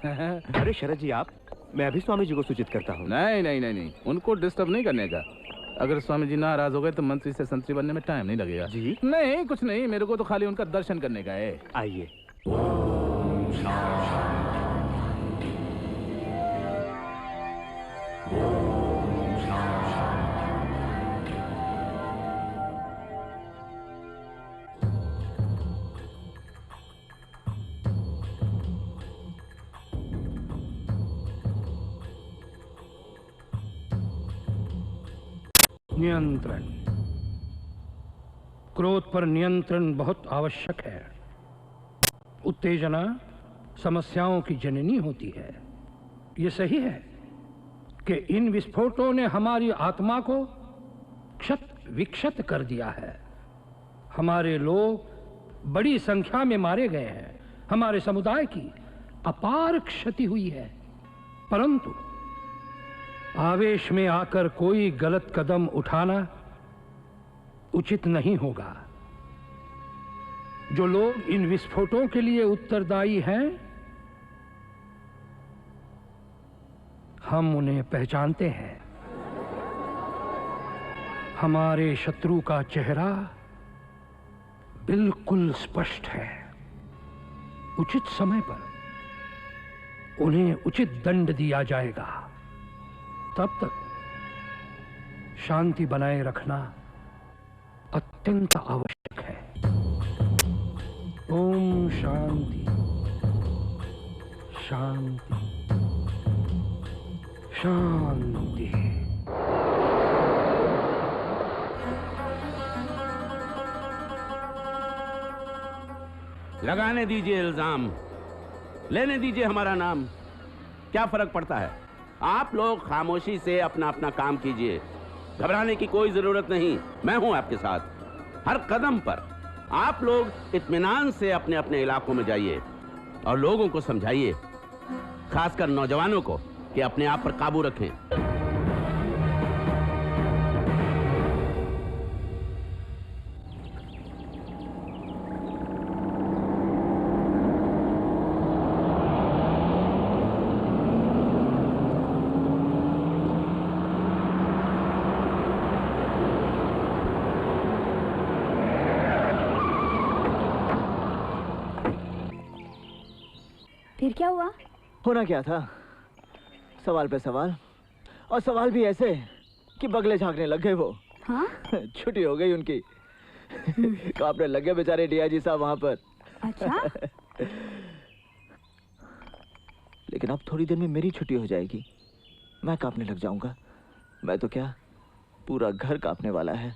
अरे शरद जी आप, मैं अभी स्वामी जी को सूचित करता हूँ। नहीं नहीं नहीं नहीं, उनको डिस्टर्ब नहीं करने का। अगर स्वामी जी नाराज हो गए तो मंत्री से संतरी बनने में टाइम नहीं लगेगा। जी नहीं कुछ नहीं, मेरे को तो खाली उनका दर्शन करने का है। आइए। नियंत्रण, क्रोध पर नियंत्रण बहुत आवश्यक है। उत्तेजना समस्याओं की जननी होती है। ये सही है कि इन विस्फोटों ने हमारी आत्मा को क्षत विक्षत कर दिया है। हमारे लोग बड़ी संख्या में मारे गए हैं। हमारे समुदाय की अपार क्षति हुई है। परंतु आवेश में आकर कोई गलत कदम उठाना उचित नहीं होगा। जो लोग इन विस्फोटों के लिए उत्तरदायी हैं, हम उन्हें पहचानते हैं। हमारे शत्रु का चेहरा बिल्कुल स्पष्ट है। उचित समय पर उन्हें उचित दंड दिया जाएगा। तब तक शांति बनाए रखना अत्यंत आवश्यक है। ओम शांति शांति शांति। लगाने दीजिए इल्जाम, लेने दीजिए हमारा नाम। क्या फर्क पड़ता है? आप लोग खामोशी से अपना अपना काम कीजिए। घबराने की कोई जरूरत नहीं, मैं हूं आपके साथ। हर कदम पर आप लोग इत्मीनान से अपने अपने इलाकों में जाइए और लोगों को समझाइए, खासकर नौजवानों को, कि अपने आप पर काबू रखें। फिर क्या हुआ? होना क्या था, सवाल पे सवाल, और सवाल भी ऐसे कि बगले झांकने लग गए वो। हाँ? छुट्टी हो गई उनकी। कांपने लग गए बेचारे डीआईजी साहब वहां पर। अच्छा? लेकिन अब थोड़ी देर में मेरी छुट्टी हो जाएगी, मैं कांपने लग जाऊंगा। मैं तो क्या, पूरा घर कांपने वाला है।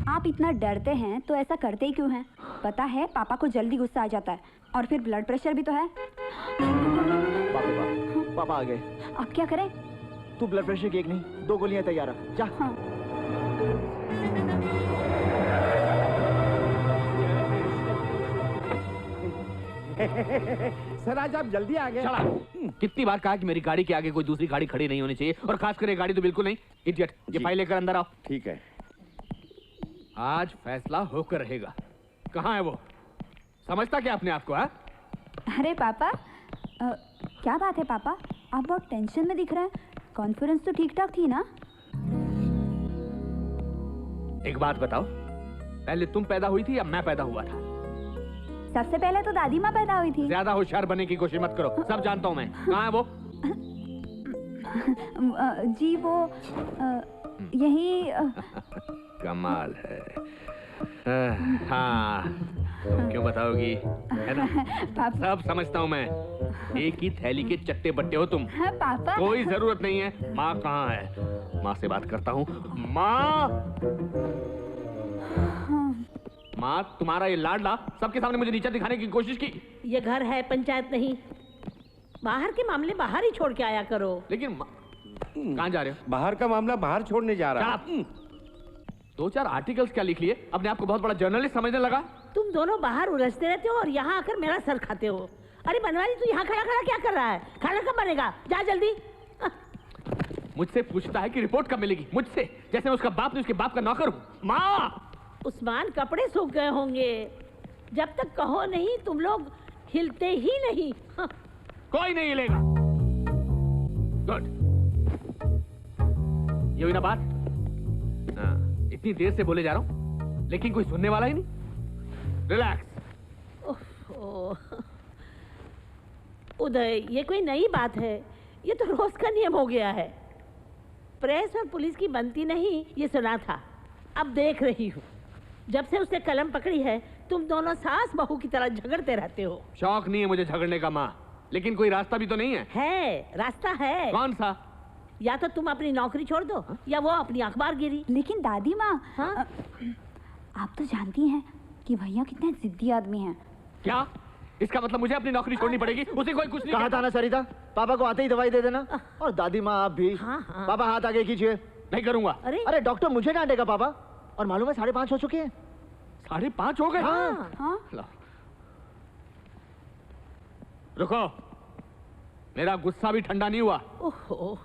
आप इतना डरते हैं तो ऐसा करते ही क्यों हैं? पता है पापा को जल्दी गुस्सा आ जाता है, और फिर ब्लड प्रेशर भी तो है। पापा आ गए। अब क्या करें? तू ब्लड प्रेशर की एक नहीं 2 गोलियां तैयार रख, जा। हाँ। सर आज आप जल्दी आ गए। कितनी बार कहा कि मेरी गाड़ी के आगे कोई दूसरी गाड़ी खड़ी नहीं होनी चाहिए, और खासकर ये गाड़ी तो बिल्कुल नहीं। इडियट, ये फाइल लेकर अंदर आओ। ठीक है। आज फैसला होकर रहेगा। कहाँ है वो? समझता क्या अपने आप को? है? अरे पापा, क्या बात है पापा, आप बहुत टेंशन में दिख रहे हैं। कॉन्फ्रेंस तो ठीक ठाक थी ना? एक बात बताओ, पहले तुम पैदा हुई थी या मैं पैदा हुआ था? सबसे पहले तो दादी माँ पैदा हुई थी। ज्यादा होशियार बनने की कोशिश मत करो, सब जानता हूँ मैं। कहाँ है वो? जी वो यही। कमाल है। हाँ, क्यों बताओगी? है ना? सब समझता हूँ मैं। एक ही थैली के चट्टे बट्टे हो तुम। हाँ, पापा। कोई जरूरत नहीं है। माँ कहाँ है? माँ से बात करता हूँ। माँ, माँ, तुम्हारा ये लाडला सबके सामने मुझे नीचा दिखाने की कोशिश की। ये घर है, पंचायत नहीं। बाहर के मामले बाहर ही छोड़ के आया करो। लेकिन कहाँ जा रहे हो? बाहर का मामला बाहर छोड़ने जा रहा है। 2-4 आर्टिकल्स क्या लिख लिए? अपने आप को बहुत बड़ा जर्नलिस्ट समझने लगा। तुम दोनों बाहर उलझते रहते हो और यहाँ आकर मेरा सर खाते हो। अरे बनवारी, तू यहाँ खड़ा खड़ा क्या कर रहा है? खाना कब बनेगा? जा जल्दी। मुझसे पूछता है कि रिपोर्ट कब मिलेगी? मुझसे, जैसे मैं उसका बाप नहीं उसके बाप का नौकर हूँ। माँ, उस्मान कपड़े सूख गए होंगे। जब तक कहो नहीं तुम लोग हिलते ही नहीं। कोई नहीं हिलेगा। गुड, ये हुई ना बात। हाँ, इतनी देर से बोले जा रहा हूं लेकिन कोई सुनने वाला ही नहीं। रिलैक्स। उदय, ये कोई नई बात है? ये तो रोज का नियम हो गया है। प्रेस और पुलिस की बनती नहीं, ये सुना था। अब देख रही हूँ, जब से उसने कलम पकड़ी है तुम दोनों सास बहू की तरह झगड़ते रहते हो। शौक नहीं है मुझे झगड़ने का माँ, लेकिन कोई रास्ता भी तो नहीं है। है, रास्ता है। कौन सा? या तो तुम अपनी नौकरी छोड़ दो या वो अपनी अखबार गिरी। लेकिन दादी माँ, हाँ? आप तो जानती हैं कि भैया कितने जिद्दी आदमी हैं। क्या इसका मतलब मुझे अपनी नौकरी छोड़नी पड़ेगी? उसे कोई कुछ नहीं कहा था ना सरिता, पापा को आते ही दवाई दे देना। और दादी माँ आप भी। हाँ, हाँ। पापा हाथ आगे कीजिए। नहीं करूंगा। अरे डॉक्टर मुझे डांटेगा पापा। और मालूम है 5:30 हो चुके हैं। 5:30 हो गए? हाँ। हाँ? रुको, मेरा गुस्सा भी ठंडा नहीं हुआ। ओहो,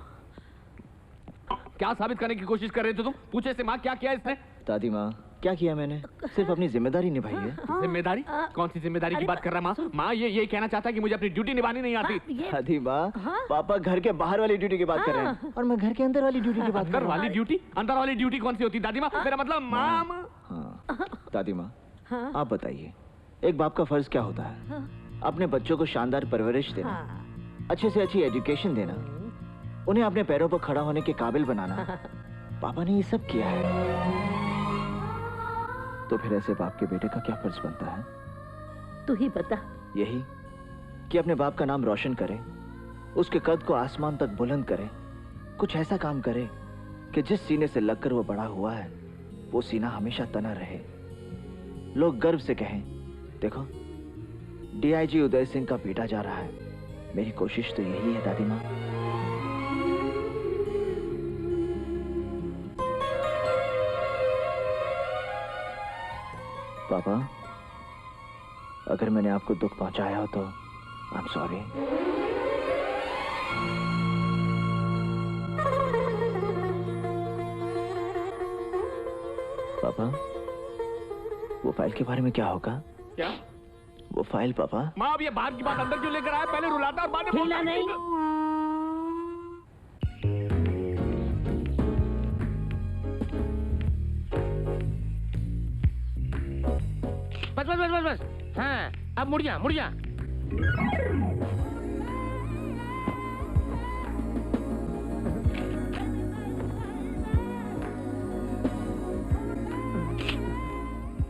क्या साबित करने की कोशिश कर रहे थे तुम? पूछे से माँ क्या किया इसने? दादी माँ, क्या किया मैंने? सिर्फ अपनी जिम्मेदारी निभाई है। जिम्मेदारी? कौन सी जिम्मेदारी की बात कर रहा है माँ? माँ ये कहना चाहता है कि मुझे अपनी ड्यूटी निभानी नहीं आती। दादी माँ, पापा घर के बाहर वाली ड्यूटी की बात कर रहे हैं और मैं घर के अंदर वाली ड्यूटी की बात कर अंदर रहा हूँ। वाली ड्यूटी? अंदर वाली ड्यूटी कौन सी होती दादी माँ? मेरा मतलब माँ। हाँ, दादी माँ, आप बताइए, एक बाप का फर्ज क्या होता है? अपने बच्चों को शानदार परवरिश देना, अच्छे से अच्छी एजुकेशन देना, उन्हें अपने पैरों पर खड़ा होने के काबिल बनाना। पापा ने ये सब किया है, तो फिर ऐसे बाप के बेटे का क्या फर्ज बनता है? तू ही बता। यही कि अपने बाप का नाम रोशन करे, उसके कद को आसमान तक बुलंद करे, कुछ ऐसा काम करे कि जिस सीने से लगकर वो बड़ा हुआ है वो सीना हमेशा तना रहे। लोग गर्व से कहें, देखो डीआईजी उदय सिंह का बेटा जा रहा है। मेरी कोशिश तो यही है दादी माँ। पापा, अगर मैंने आपको दुख पहुंचाया हो तो आई एम सॉरी। पापा, वो फाइल के बारे में क्या होगा? क्या? वो फाइल पापा। माँ अब ये बाहर की बात अंदर क्यों लेकर आया? पहले रुलाता और बाद में हिलना नहीं। बस बस बस बस बस। हाँ, अब मुड़ जा मुड़ जा।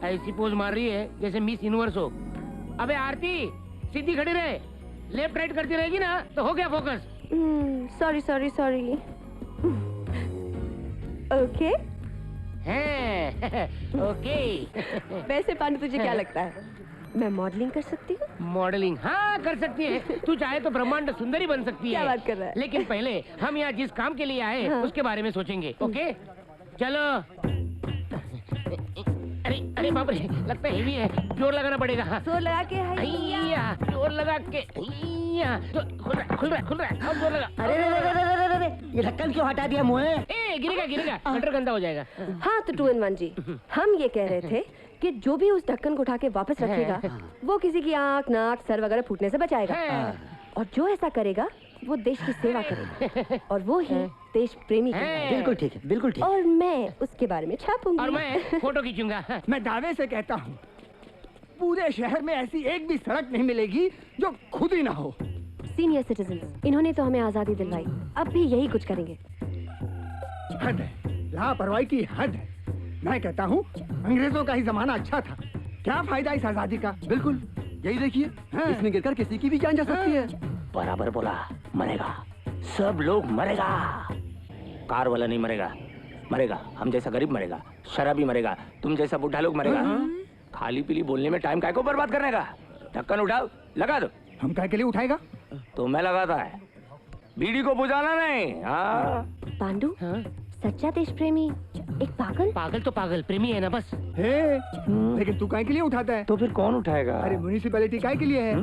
ऐसी पोज मार रही है जैसे मिस यूनिवर्स हो। अबे आरती, सीधी खड़ी रहे, लेफ्ट राइट करती रहेगी ना तो हो गया focus. Sorry sorry sorry. Okay है ओके। वैसे पानी तुझे क्या लगता है, मैं मॉडलिंग कर सकती हूँ? मॉडलिंग हाँ कर सकती है। तू चाहे तो ब्रह्मांड सुंदरी बन सकती है। क्या बात कर रहा है? लेकिन पहले हम यहाँ जिस काम के लिए आए उसके बारे में सोचेंगे। ओके चलो। अरे अरे बाप रे, लगता है हेवी है, जोर लगाना पड़ेगा। जोर लगा के हैया, जोर लगा के हैया। खुल रहा है, अब जोर लगा। अरे ये ढक्कन क्यों हटा दिया मुँह? ए गिरेगा, कटर गंदा हो जाएगा। हाँ तो 2 in 1 जी, हम ये कह रहे थे कि जो भी उस ढक्कन को उठा के वापस रखेगा वो किसी की आँख नाक सर वगैरह फूटने से बचाएगा, और जो ऐसा करेगा वो देश की सेवा करेगा, और वो ही देश प्रेमी है। बिल्कुल ठीक है, बिल्कुल ठीक। और मैं उसके बारे में छापूंगी। और मैं फोटो खींचूंगा। मैं दावे से कहता हूँ पूरे शहर में ऐसी एक भी सड़क नहीं मिलेगी जो खुद ही ना हो। सीनियर सिटीजन, इन्होंने तो हमें आजादी दिलवाई, अब भी यही कुछ करेंगे। हद है, लापरवाही की हद है। मैं कहता हूँ अंग्रेजों का ही जमाना अच्छा था, क्या फायदा इस आजादी का। बिल्कुल, यही देखिए, इसमें गिरकर किसी की भी जान जा सकती है। बराबर बोला, मरेगा, सब लोग मरेगा। कार वाला नहीं मरेगा, मरेगा हम जैसा गरीब मरेगा, शराबी मरेगा, तुम जैसा बुढ़ा लोग मरेगा। खाली पीली बोलने में टाइम काय को बर्बाद करने का। ढक्कन उठाओ, लगा दो। हम काय के लिए उठाएगा? तो मैं लगाता है, बीड़ी को बुझाना नहीं। हाँ पांडु, सच्चा देश प्रेमी एक पागल? पागल तो पागल, प्रेमी है ना बस। लेकिन तू काय के लिए उठाता है? तो फिर कौन उठाएगा? अरे म्युनिसिपैलिटी काय के लिए है?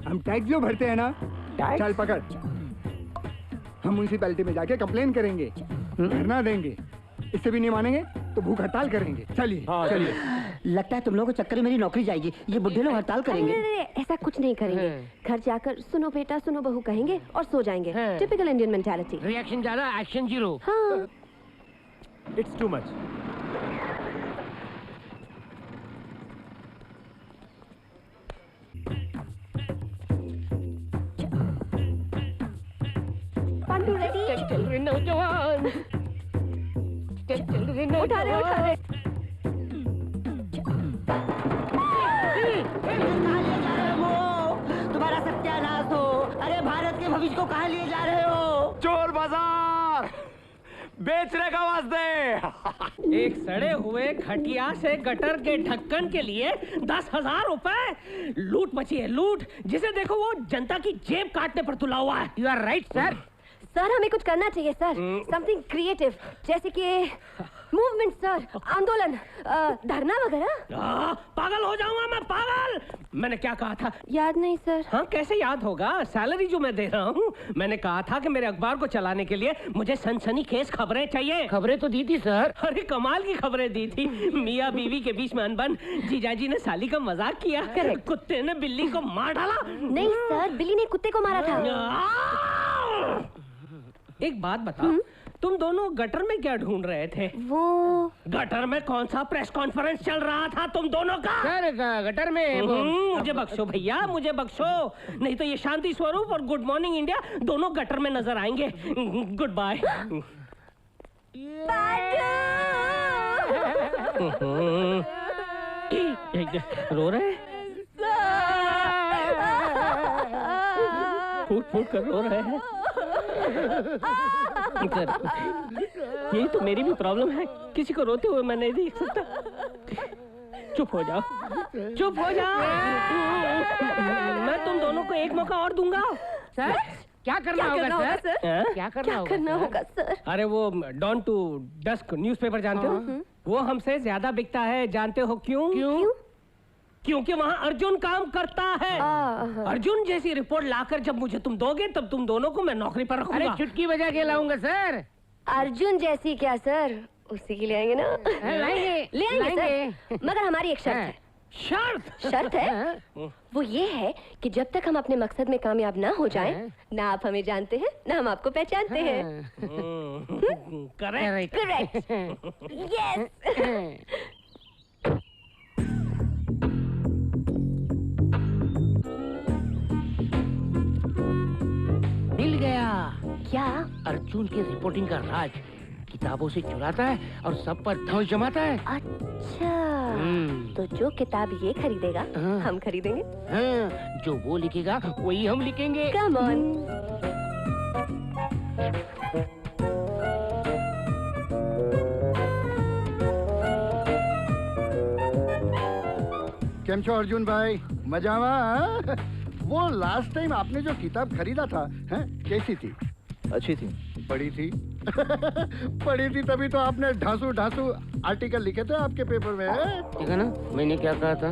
हम टैक्स जो भरते हैं ना। चल पकड़, हम म्युनिसिपैलिटी में जाके कंप्लेन करेंगे, धरना देंगे। इससे भी नहीं मानेंगे तो भूख हड़ताल करेंगे। चलिए चलिए। लगता है तुम लोगों को चक्कर में मेरी नौकरी जाएगी। ये बुढ़े लोग हड़ताल करेंगे। अरे, ऐसा कुछ नहीं करेंगे। घर जाकर सुनो बेटा सुनो बहू कहेंगे और सो जाएंगे। Typical Indian mentality. रिएक्शन ज्यादा, एक्शन जीरो। हाँ। It's too much. Pandu ready. चल रे नौजवान, चल रे उठा रहे उठा रहे। तुम्हारा सत्यानाश हो। अरे भारत के भविष्य को कहाँ लिए जा रहे हो? चोर बाजार बेचने का वास्ते। एक सड़े हुए खटिया से गटर के ढक्कन के लिए 10,000 रुपए। लूट मची है लूट, जिसे देखो वो जनता की जेब काटने पर तुला हुआ है। You are right sir. Sir हमें कुछ करना चाहिए सर। समथिंग क्रिएटिव, जैसे कि मूवमेंट सर, आंदोलन, धरना वगैरह। पागल हो जाऊंगा मैं, पागल। मैंने क्या कहा था याद नहीं सर। हाँ कैसे याद होगा, सैलरी जो मैं दे रहा हूँ। मैंने कहा था कि मेरे अखबार को चलाने के लिए मुझे सनसनीखेज खबरें चाहिए। खबरें तो दी थी सर। अरे कमाल की खबरें दी थी। मियाँ बीवी के बीच में अनबन, जीजाजी ने साली का मजाक किया, कुत्ते ने बिल्ली को मार डाला। नहीं सर, बिल्ली ने कुत्ते को मारा था। एक बात बताओ, तुम दोनों गटर में क्या ढूंढ रहे थे? वो गटर में कौन सा प्रेस कॉन्फ्रेंस चल रहा था तुम दोनों का? सर गटर में मुझे बख्शो भैया, मुझे बख्शो, नहीं तो ये शांति स्वरूप और गुड मॉर्निंग इंडिया दोनों गटर में नजर आएंगे। Good bye. रो रहे? फूट फूट कर रो रहे हैं। यही तो मेरी भी प्रॉब्लम है, किसी को रोते हुए मैं नहीं देख सकता। चुप हो जाओ, चुप हो जाओ। मैं तुम दोनों को एक मौका और दूंगा। सर क्या करना होगा सर? क्या करना होगा सर? अरे वो डॉन टू डस्क न्यूज़पेपर जानते हो? वो हमसे ज्यादा बिकता है, जानते हो क्यों? क्यों? क्योंकि वहाँ अर्जुन काम करता है। अर्जुन जैसी रिपोर्ट लाकर जब मुझे तुम दोगे तब तुम दोनों को मैं नौकरी पर रखूंगा। अरे चुटकी बजा के लाऊंगा सर। अर्जुन जैसी क्या सर, उसी के लिए आएंगे ना? लाएंगे ले आएंगे सर, मगर हमारी एक शर्त है। शर्त है? वो ये है कि जब तक हम अपने मकसद में कामयाब ना हो जाएं, ना आप हमें जानते हैं ना हम आपको पहचानते हैं। करेक्ट। यस। मिल गया। क्या? अर्जुन की रिपोर्टिंग का राज किताबों से चुराता है और सब पर धौंस जमाता है। अच्छा, तो जो किताब ये खरीदेगा हम खरीदेंगे। हाँ, जो वो लिखेगा वही हम लिखेंगे। Come on. केम छो अर्जुन भाई, मजामा? वो लास्ट टाइम आपने जो किताब खरीदा था, हैं, कैसी थी? अच्छी थी। पढ़ी थी? पढ़ी थी तभी तो आपने ढांसू ढांसू आर्टिकल लिखे थे आपके पेपर में। ठीक है ना, मैंने क्या कहा था?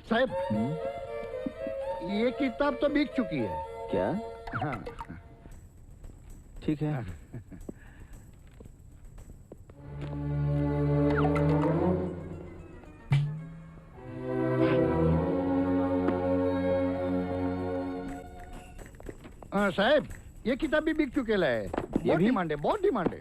साहब, ये किताब तो बिक चुकी है। क्या? हाँ। ठीक है। साहब, ये किताब भी बिक चुके है। बहुत डिमांड है, बहुत डिमांड है।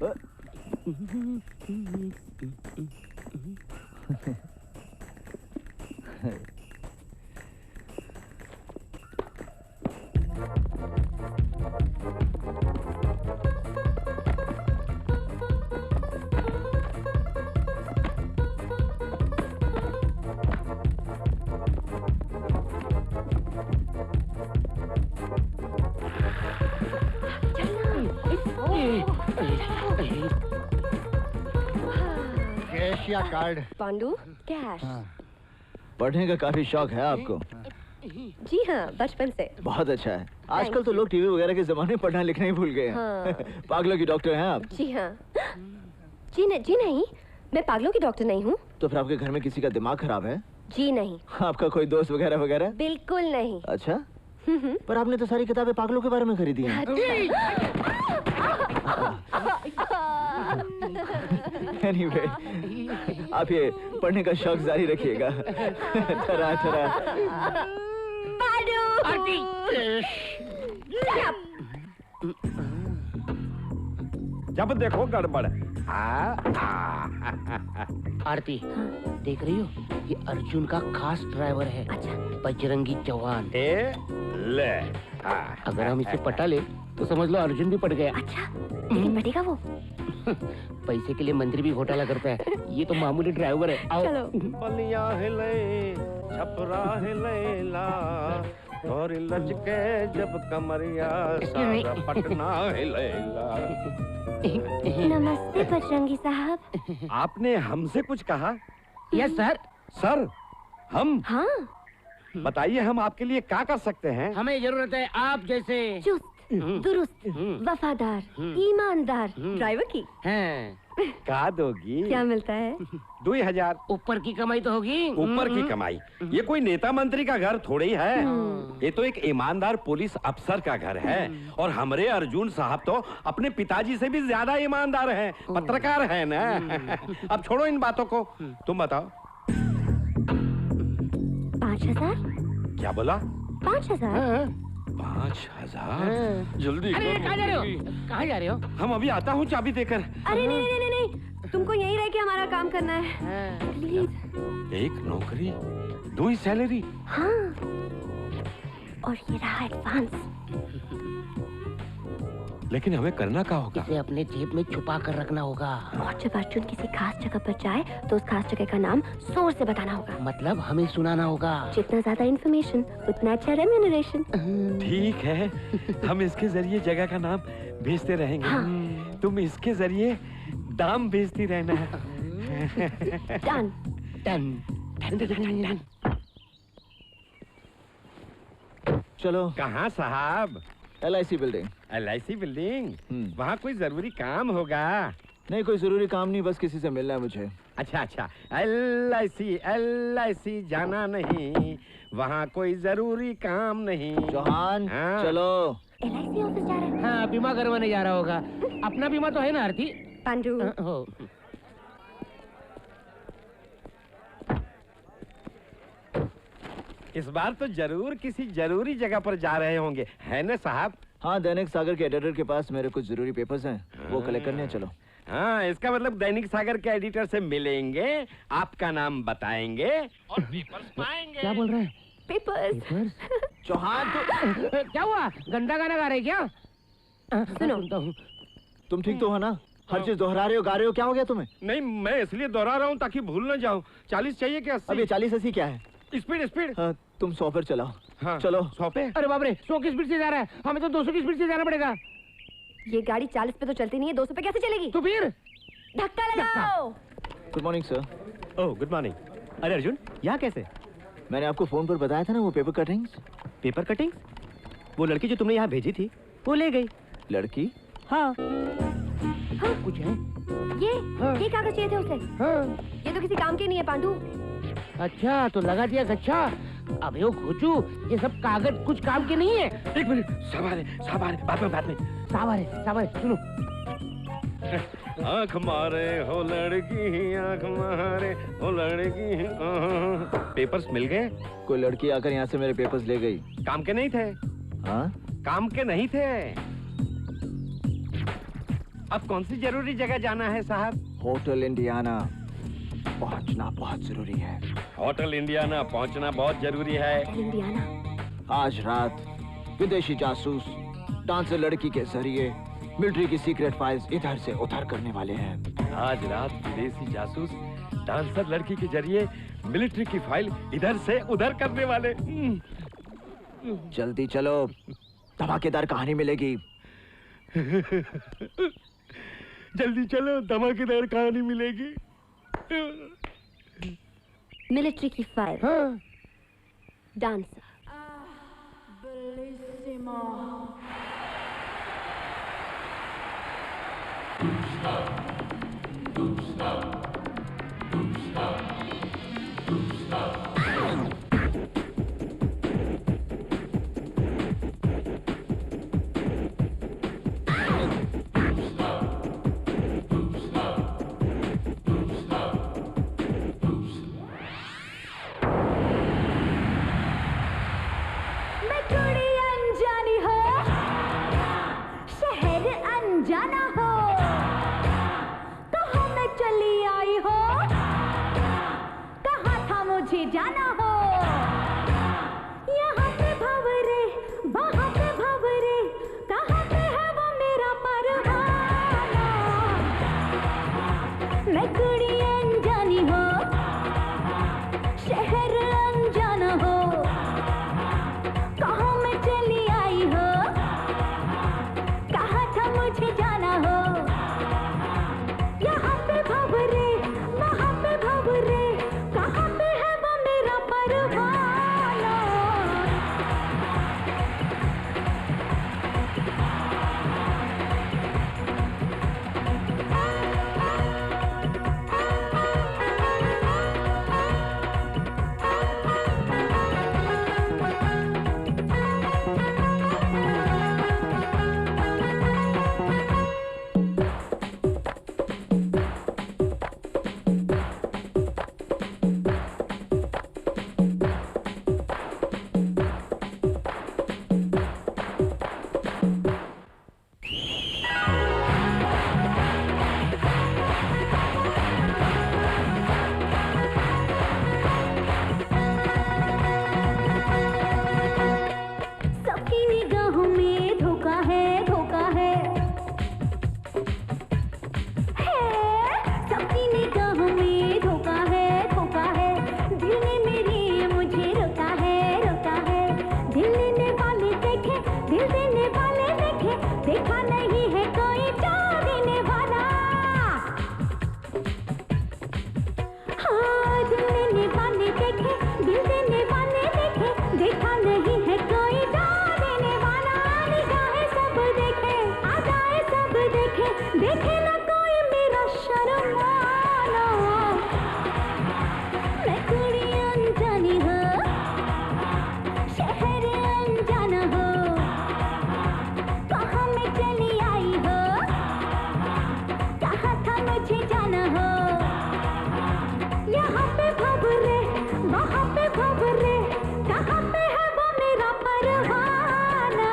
Asia card. पांडु, कैश। पढ़ने का काफी शौक है आपको? जी हाँ, बचपन से। बहुत अच्छा है। आजकल तो लोग टीवी वगैरह के जमाने में पढ़ना लिखना ही भूल गए हैं। हाँ। पागलों की डॉक्टर हैं आप? जी हाँ। जी नहीं, मैं पागलों की डॉक्टर नहीं हूँ। तो फिर आपके घर में किसी का दिमाग खराब है? जी नहीं। आपका कोई दोस्त वगैरह? बिल्कुल नहीं। अच्छा, पर आपने तो सारी किताबें पागलों के बारे में खरीदी हैं। Anyway, आप ये पढ़ने का शौक जारी रखिएगा। थरा आरती, जब देखो गड़बड़। आरती, देख रही हो? ये अर्जुन का खास ड्राइवर है। अच्छा। बजरंगी चौहान। ले। अगर हम इसे पटा ले तो समझ लो अर्जुन भी पट गया। अच्छा, लेकिन पटेगा वो? पैसे के लिए मंत्री भी घोटाला करता है। ये तो मामूली ड्राइवर है। आओ। चलो। बलिया हिले, छपरा हिलेला, और लचके जब कमरिया सारा पटना हिलेला। नमस्ते बजरंगी साहब। आपने हमसे कुछ कहा? Yes sir. सर, हम? हाँ। बताइए, हम आपके लिए क्या कर सकते हैं? हमें जरूरत है आप जैसे चुस्त, दुरुस्त, वफादार, ईमानदार ड्राइवर की। का दोगी? क्या मिलता है? 2000। ऊपर की कमाई तो होगी। ऊपर की कमाई? ये कोई नेता मंत्री का घर थोड़े ही है। ये तो एक ईमानदार पुलिस अफसर का घर है। और हमारे अर्जुन साहब तो अपने पिताजी से भी ज्यादा ईमानदार हैं, पत्रकार हैं ना। अब छोड़ो इन बातों को, तुम बताओ। 5000? क्या बोला? 5000? 5000? जल्दी अरे करो। कहाँ जा रहे हो? कहाँ जा रहे हो? हम अभी आता हूँ चाबी देकर। अरे नहीं, तुमको यहीं रह के हमारा काम करना है। प्लीज। एक नौकरी, 2 सैलरी। हाँ, और ये रहा एडवांस। लेकिन हमें करना क्या होगा? इसे अपने जेब में छुपा कर रखना होगा। और जब अर्जुन किसी खास जगह पर जाए तो उस खास जगह का नाम जोर से बताना होगा। मतलब हमें सुनाना होगा। जितना ज्यादा इन्फॉर्मेशन उतना अच्छा रेम्यूनरेशन। ठीक है, हम इसके जरिए जगह का नाम भेजते रहेंगे। हाँ। तुम इसके जरिए दाम भेजती रहना। डन। डन। चलो। कहाँ साहब? LIC building. LIC building? वहाँ कोई जरूरी काम होगा? नहीं, कोई जरूरी काम नहीं, बस किसी से मिलना है मुझे। अच्छा, LIC जाना नहीं, वहाँ कोई जरूरी काम नहीं। चौहान, हाँ। चलो। LIC ऑफिस जा रहे हैं। हाँ, बीमा करवाने जा रहा होगा। अपना बीमा तो है ना आरती? पांडु। हो। इस बार तो जरूर किसी जरूरी जगह पर जा रहे होंगे, है ना साहब? हाँ, दैनिक सागर के एडिटर के पास मेरे कुछ जरूरी पेपर्स हैं, वो कलेक्ट करने हैं। चलो। हाँ, इसका मतलब दैनिक सागर के एडिटर से मिलेंगे, आपका नाम बताएंगे और पेपर्स पाएंगे। क्या बोल रहे हैं? पेपर्स। चौहान, क्या हुआ? गंदा गाना गा रहे क्या? सुनो, तुम ठीक तो हो ना? हर चीज दोहरा रहे हो, गा रहे हो, क्या हो गया तुम्हें? नहीं, मैं इसलिए दोहरा रहा हूँ ताकि भूल न जाऊँ। 40 चाहिए क्या? 80? अब ये 40-80 क्या है? स्पीड। हाँ, तुम 100 पर चलाओ। हाँ, चलो। 100 पे? अरे बाप रे, 100 की स्पीड से जा रहा है। हमें तो 200 की स्पीड से जाना पड़ेगा। ये गाड़ी 40 पे तो चलती नहीं है, 200 पे कैसे चलेगी? तो फिर धक्का लगाओ। Good morning sir. Oh, good morning. अरे अर्जुन, यहाँ कैसे? मैंने आपको फोन पर बताया था ना, वो पेपर कटिंग्स। Paper cuttings? वो लड़की जो तुमने यहाँ भेजी थी, वो ले गई। लड़की? हाँ। कुछ है? ये कागज चाहिए थे उसे। ये तो किसी काम के नहीं है पांडु। अच्छा, तो लगा दिया गच्छा। अबे ओ खोचू, ये सब कागज कुछ काम के नहीं है। एक मिनट, सावधान, बात में। सावधान, सुनो। आँख मारे हो लड़की, आँख मारे हो लड़की। पेपर्स मिल गए? कोई लड़की आकर यहाँ से मेरे पेपर्स ले गई। काम के नहीं थे? हाँ? काम के नहीं थे। अब कौन सी जरूरी जगह जाना है साहब? होटल इंडियाना पहुंचना बहुत जरूरी है। होटल इंडियाना पहुंचना बहुत जरूरी है। इंडियाना। आज रात विदेशी जासूस डांसर लड़की के जरिए मिलिट्री की सीक्रेट फाइल्स इधर से उधर करने वाले हैं। आज रात विदेशी जासूस डांसर लड़की के जरिए मिलिट्री की फाइल इधर से उधर करने वाले। जल्दी चलो, धमाकेदार कहानी मिलेगी। जल्दी चलो, धमाकेदार कहानी मिलेगी। मिलिट्री की फायर। डांसर। जाना हो कहाँ मैं चली आई हो, कहाँ था मुझे जाना हो, यहाँ पे भंवरे वहाँ पे भंवरे, कहाँ पे है वो मेरा परवाना। मैं कुड़ी अनजानी हो, शहर अनजाना हो, कहाँ मैं चली आई हो, कहाँ था मुझे जाना हो, यहाँ पे भंवरे वहाँ पे भंवरे, कहाँ पे है वो मेरा परवाना। सबकी निगाहों में धोखा है, धोखा है, सबकी निगाहों में धोखा है, धोखा है, दिल ने मेरे मुझे रोका है, रोका है, दिल लेने वाले देखे, दिल देने वाले देखे, देखा नहीं है कोई चाह देने वाला। हाँ, दिल लेने वाले देखे, दिल देने वाले देखे, देखा नहीं है कोई चाह देने वाला। निगाहें सब देखे, अदाएं सब देखे, देखे ना कोई मेरा शर्माना। मैं कुड़ी अनजानी हो, शहर अनजाना हो, कहाँ मैं चली आई हो, कहाँ था मुझे जाना हो, यहाँ पे भंवरे वहाँ पे भंवरे, कहाँ पे है वो मेरा परवाना।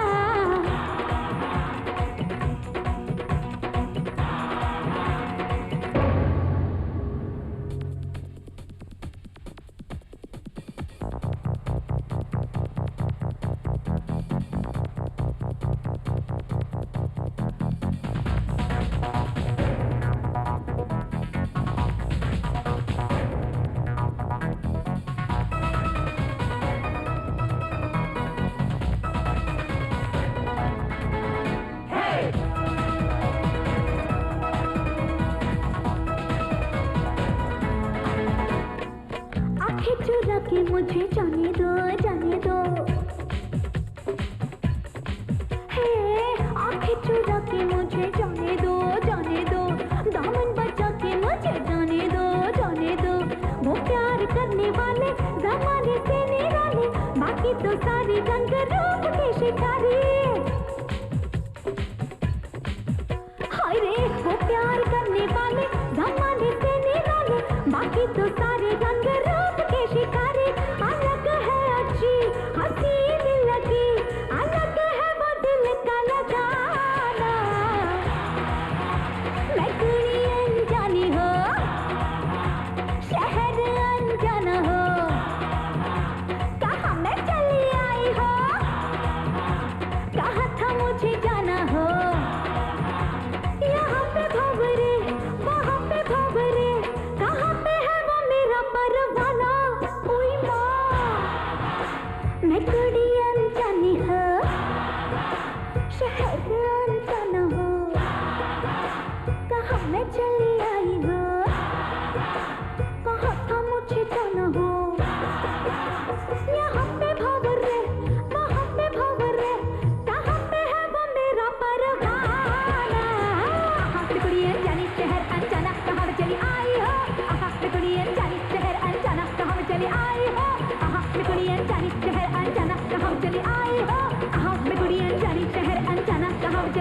आंखें चुरा के मुझे जाने दो, जाने दो, आंखें चुरा के मुझे जाने दो, जाने दो, दामन बचा के मुझे जाने दो, जाने दो, वो प्यार करने वाले जमाने से निराले, बाकी तो सारे रंग रूप के शिकारी। हाय रे वो प्यार करने वाले जमाने से निराले, बाकी तो सारे रंग रूप के शिकारी। अलग है अच्छी हंसी दिल लगी, अलग है वो दिल का लगाना। मैं कुड़ी अनजानी हो, शहर अनजाना हो, कहाँ मैं चली आई हो, कहाँ था मुझे जाना हो, यहाँ पे भंवरे वहाँ पे भंवरे, कहाँ पे है वो मेरा परवाना।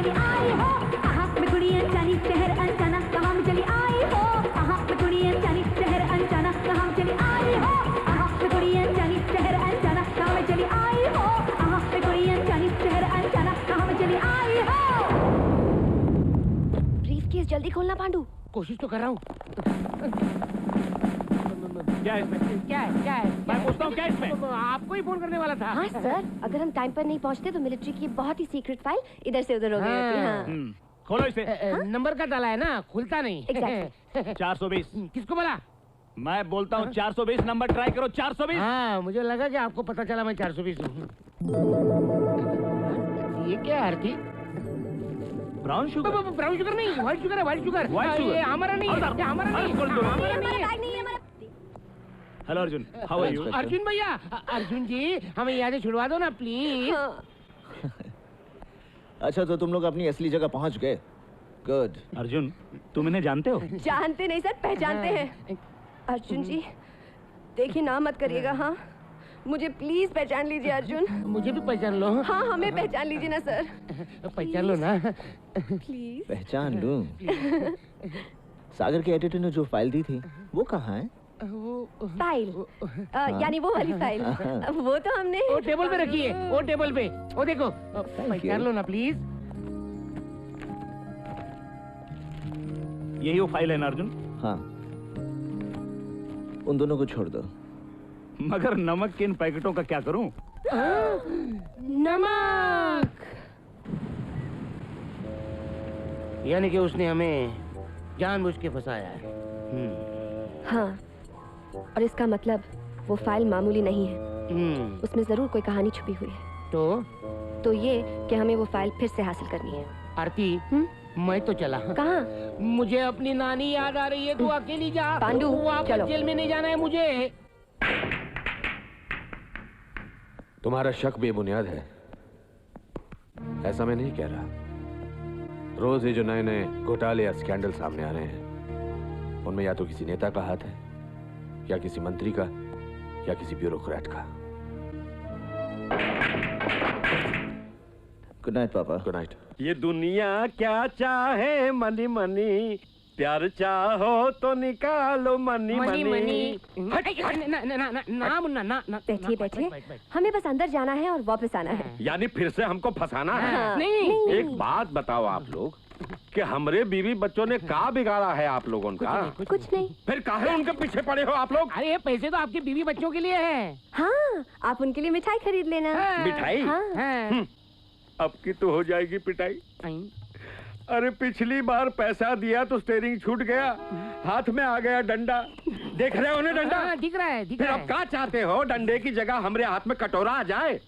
चली आई हो, कहाँ में कुड़ी अनजानी शहर अनजाना, कहाँ में चली आई हो, कहाँ में कुड़ी अनजानी शहर अनजाना, कहाँ में चली आई हो, कहाँ में कुड़ी अनजानी शहर अनजाना, कहाँ में चली आई हो, कहाँ में कुड़ी अनजानी शहर अनजाना, कहाँ में चली आई हो। ब्रीफकेस जल्दी खोलना पांडू। कोशिश तो कर रहा हूँ। क्या है इसमें? क्या है? मैं पूछता हूँ क्या है इसमें? आपको ही फोन करने वाला था। हाँ सर, अगर हम टाइम पर नहीं पहुँचते तो मिलिट्री की बहुत ही सीक्रेट फाइल इधर से उधर हो गई होती। हाँ। खोलो इसे। नंबर का डाला है ना, खुलता नहीं। 420। किसको बोला? मैं बोलता हूँ 420 नंबर ट्राई करो। 420। हाँ, मुझे लगा कि आपको पता चला मैं 420 हूँ। ये क्या है Aarti? Brown sugar? Brown sugar नहीं, व्हाइट शुगर है, व्हाइट शुगर। ये हमारा नहीं है, ये हमारा नहीं है। Hello Arjun, how are you? Arjun भैया, अर्जुन जी हमें यहाँ से छुड़वा दो ना प्लीज। अच्छा तो तुम लोग अपनी असली जगह पहुंच गए। गुड। अर्जुन, तुम इन्हें जानते हो? जानते नहीं सर, पहचानते हैं। अर्जुन जी देखिए ना मत करिएगा। हाँ मुझे प्लीज पहचान लीजिए अर्जुन। मुझे भी पहचान लो। हाँ हमें पहचान लीजिए ना सर। पहचान लो ना प्लीज। पहचान लूं? सागर के एडिटर ने जो फाइल दी थी वो कहाँ है? फाइल यानी वो वाली फाइल। वो तो हमने वो टेबल पे रखी है, वो टेबल पे। वो देखो, पहचान लो ना प्लीज। यही वो फाइल है ना अर्जुन? हाँ, उन दोनों को छोड़ दो। मगर नमक के इन पैकेटों का क्या करूं? नमक। यानी कि उसने हमें जानबूझ के फंसाया है। हाँ, और इसका मतलब वो फाइल मामूली नहीं है। उसमें जरूर कोई कहानी छुपी हुई है। तो ये कि हमें वो फाइल फिर से हासिल करनी है। आरती, मैं तो चला। कहाँ? मुझे अपनी नानी याद आ रही है। तू अकेली जा। पांडू, वापस जेल में नहीं जाना है मुझे। तुम्हारा शक बेबुनियाद है, ऐसा मैं नहीं कह रहा। रोज ये जो नए नए घोटाले या स्कैंडल सामने आ रहे हैं, उनमें या तो किसी नेता का हाथ है, या किसी मंत्री का, या किसी ब्यूरोक्रेट का। गुड नाइट पापा। Good night. ये दुनिया क्या चाहे मनी मनी, प्यार चाहो तो निकालो मनी मनी। बैठिए। हमें बस अंदर जाना है और वापस आना है। यानी फिर से हमको फंसाना है? नहीं। एक बात बताओ आप लोग कि हमरे बीवी बच्चों ने का बिगाड़ा है आप लोगों का? कुछ नहीं। फिर काहे उनके पीछे पड़े हो आप लोग? अरे पैसे तो आपके बीवी बच्चों के लिए है। हाँ, आप उनके लिए मिठाई खरीद लेना। मिठाई? हाँ। अब की तो हो जाएगी पिटाई। अरे पिछली बार पैसा दिया तो स्टेयरिंग छूट गया, हाथ में आ गया डंडा। देख रहे हो ना डंडा? दिख रहा है। फिर अब क्या चाहते हो? डंडे की जगह हमारे हाथ में कटोरा आ जाए?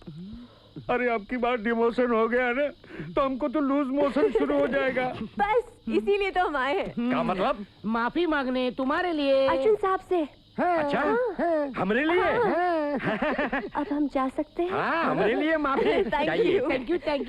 अरे अब की बार डिमोशन हो गया ना, तो हमको तो लूज मोशन शुरू हो जाएगा। बस इसीलिए तो हम आए हैं। क्या मतलब? माफी मांगने तुम्हारे लिए। अर्जुन साहब से। अच्छा, हमरे लिए? अब हम जा सकते हैं? हाँ, हमरे लिए माफी चाहिए। Thank you. थैंक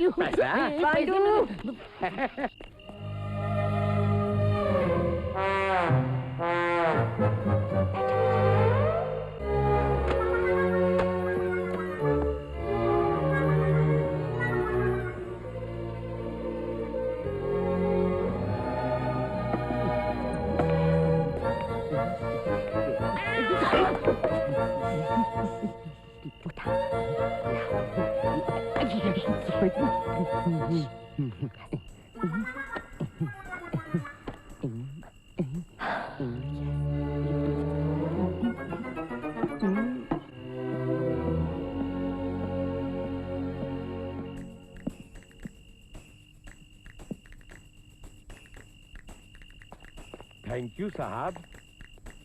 यू साहब।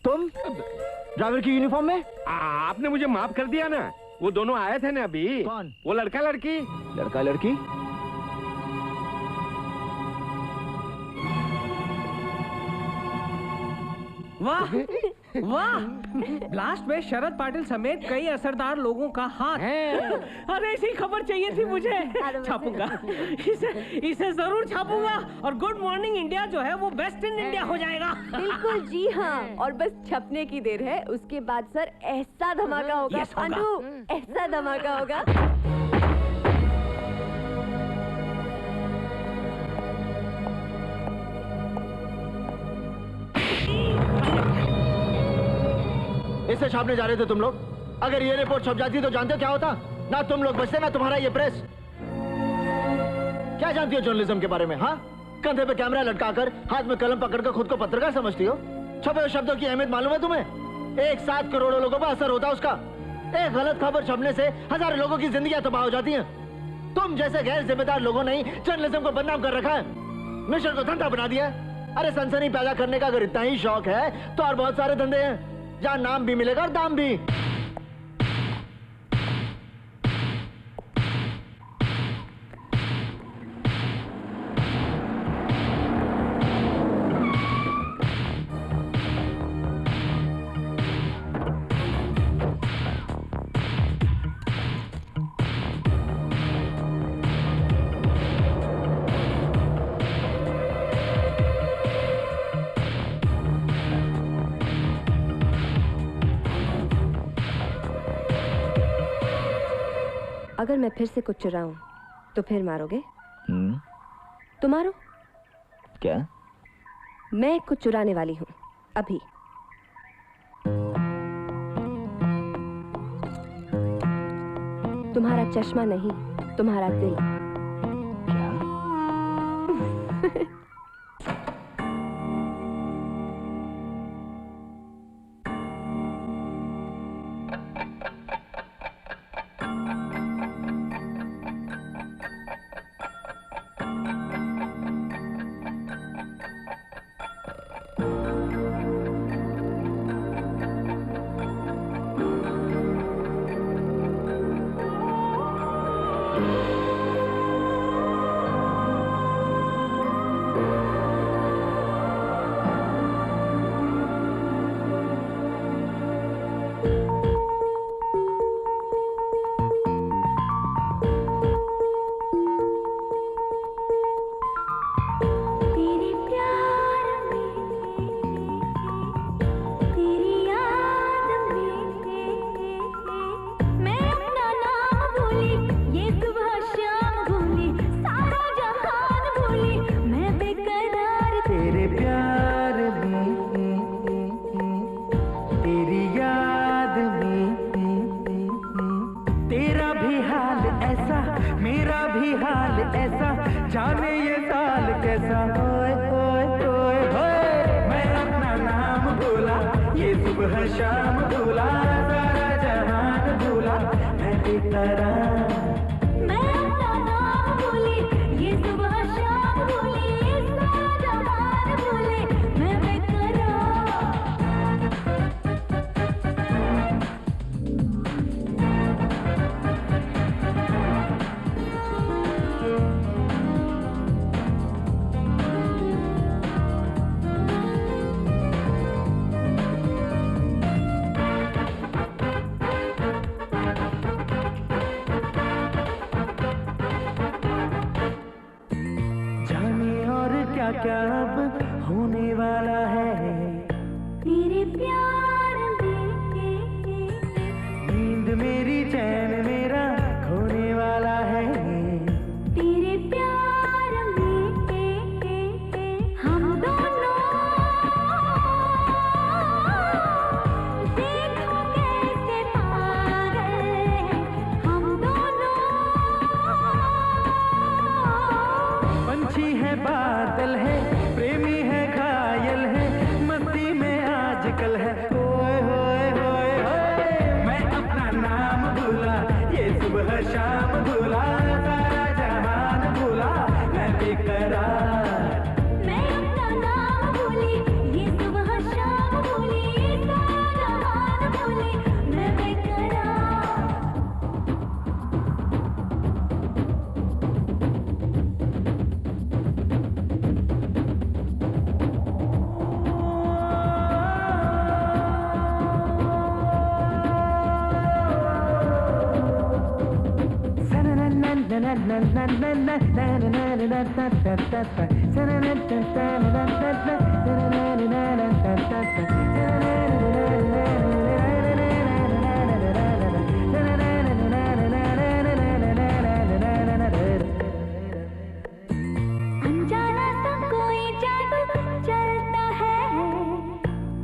तुम ड्राइवर की यूनिफॉर्म में? आपने मुझे माफ कर दिया ना। वो दोनों आए थे ना अभी। कौन? वो लड़का लड़की। लड़का लड़की? वाह वाह, ब्लास्ट में शरद पाटिल समेत कई असरदार लोगों का हाथ है। अरे ऐसी खबर चाहिए थी मुझे। छापूंगा इसे जरूर छापूंगा, और गुड मॉर्निंग इंडिया जो है वो बेस्ट इन इंडिया हो जाएगा। बिल्कुल जी हाँ, और बस छपने की देर है। उसके बाद सर ऐसा धमाका होगा पांडू, ऐसा धमाका होगा। इसे छापने जा रहे थे तुम लोग? अगर ये रिपोर्ट छप जाती तो जानते हो क्या होता? ना तुम लोग बचते ना तुम्हारा ये प्रेस। क्या जानती हो जर्नलिज्म के बारे में? हाँ, कंधे पे कैमरा लटकाकर हाथ में कलम पकड़कर खुद को पत्रकार समझती हो? छपे हुए शब्दों की अहमियत मालूम है तुम्हें? 1 करोड़ लोगों पर असर होता है उसका। एक गलत खबर छपने से हजारों लोगों की जिंदगियां तबाह हो जाती हैं। तुम जैसे गैर जिम्मेदार लोगों ने जर्नलिज्म को बदनाम कर रखा है, मिशन को धंधा बना दिया। अरे सनसनी पैदा करने का अगर इतना ही शौक है तो और बहुत सारे धंधे हैं जहां नाम भी मिलेगा और दाम भी। अगर मैं फिर से कुछ चुराऊं तो फिर मारोगे? तो मारो। क्या? मैं कुछ चुराने वाली हूं अभी। तुम्हारा चश्मा नहीं, तुम्हारा दिल। क्या?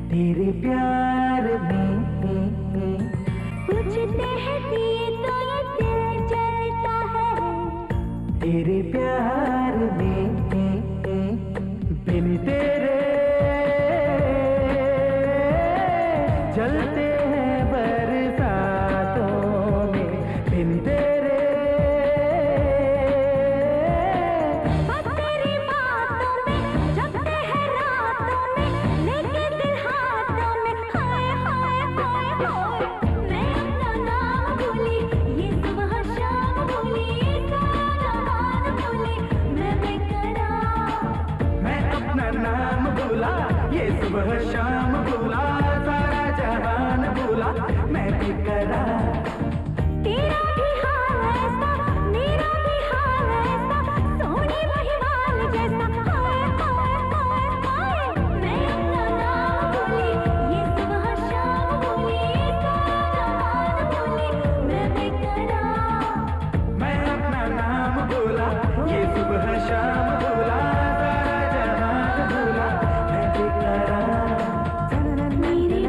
तेरे प्यार में जलते हैं दिए तो ये दिल जलता है। तेरे प्यार में बिन तेरे जलते हैं बरसातों में, बिन तेरे बस तेरी बातों में जगते हैं रातों में, लेके दिल हाथों में। हाय हाय हाय हाय, मैं अपना नाम भूली, ये सुबह शाम भूली, ये सारा जहान भूली, मैं बेकरार। मैं अपना नाम भूला, ये सुबह शाम भूला, सारा जहान भूला, मैं बेकरार। तेरा भी हाल ऐसा, मेरा भी हाल ऐसा, सोनी महिवाल जैसा। हाय हाय हाय हाय, मैं अपना नाम भूली, ये सुबह शाम भूली, ये सारा जहान भूली, मैं बेकरार। मैं अपना नाम भूला, ये सुबह शाम भूला, सारा जहान भूला, मैं बेकरार। मेरे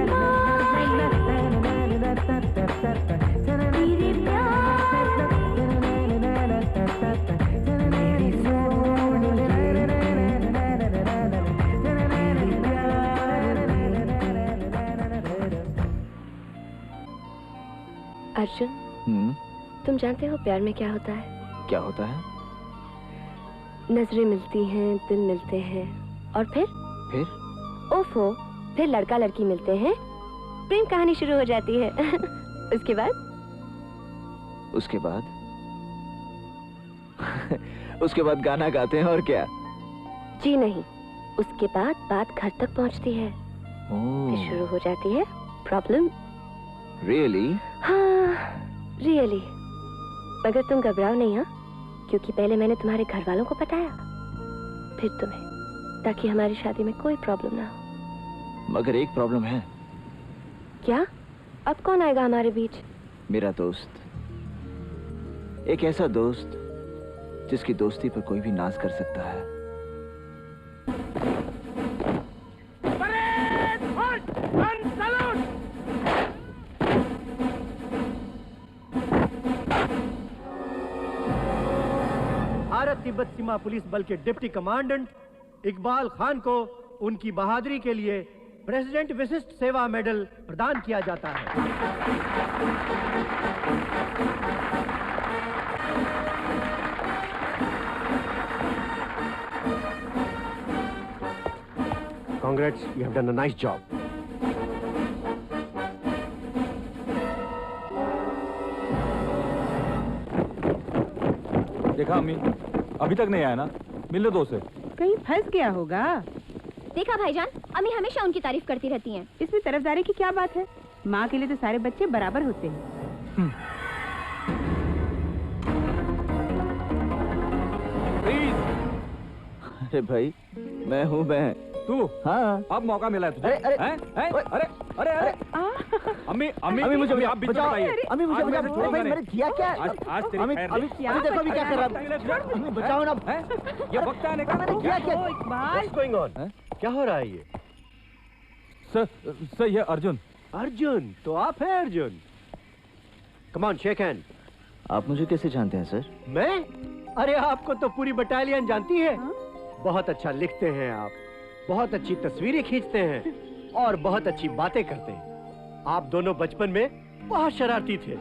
अर्जुन, तुम जानते हो प्यार में क्या होता है? क्या होता है? नजरें मिलती हैं, दिल मिलते हैं, और फिर ओफो, फिर लड़का लड़की मिलते हैं, प्रेम कहानी शुरू हो जाती है। उसके बाद उसके बाद गाना गाते हैं, और क्या? जी नहीं, उसके बाद बात घर तक पहुंचती है, फिर शुरू हो जाती है प्रॉब्लम। रियली? हाँ, रियली। मगर तुम घबराओ नहीं, हाँ, क्योंकि पहले मैंने तुम्हारे घर वालों को बताया, फिर तुम्हें, ताकि हमारी शादी में कोई प्रॉब्लम ना हो। मगर एक प्रॉब्लम है। क्या? अब कौन आएगा हमारे बीच? मेरा दोस्त, एक ऐसा दोस्त जिसकी दोस्ती पर कोई भी नाज कर सकता है। भारत तिब्बत सीमा पुलिस बल के डिप्टी कमांडेंट इकबाल खान को उनकी बहादुरी के लिए प्रेसिडेंट विशिष्ट सेवा मेडल प्रदान किया जाता है। Congrats, you have done a nice job. देखा अम्मी, अभी तक नहीं आया ना, मिल लो 2 से। कहीं फंस गया होगा। देखा भाईजान, अम्मी हमेशा उनकी तारीफ करती रहती हैं। इसमें तरफदारी की क्या बात है? माँ के लिए तो सारे बच्चे बराबर होते हैं। अरे भाई, मैं हूँ मैं। तू? हाँ। अब मौका मिला है तुझे। अरे अरे अरे अरे अम्मी मुझे आप बीच में बचाओ। बताइए। अम्मी मुझे बचाओ। भाई मैंने किया क्या? आज तेरी अम्मी खैर अम्मी नहीं। देखो अभी क्या कर रहा है। अम्मी बचाओ ना। ये वक्त आने का। मैंने किया क्या? What's going on? क्या हो रहा है ये? सर ये अर्जुन। अर्जुन, तो आप हैं Arjun? Come on, shake hand. आप मुझे कैसे जानते हैं सर? मैं? अरे आपको तो पूरी बटालियन जानती है। बहुत अच्छा लिखते हैं आप, बहुत अच्छी तस्वीरें खींचते हैं और बहुत अच्छी बातें करते हैं। आप दोनों बचपन में बहुत शरारती थे।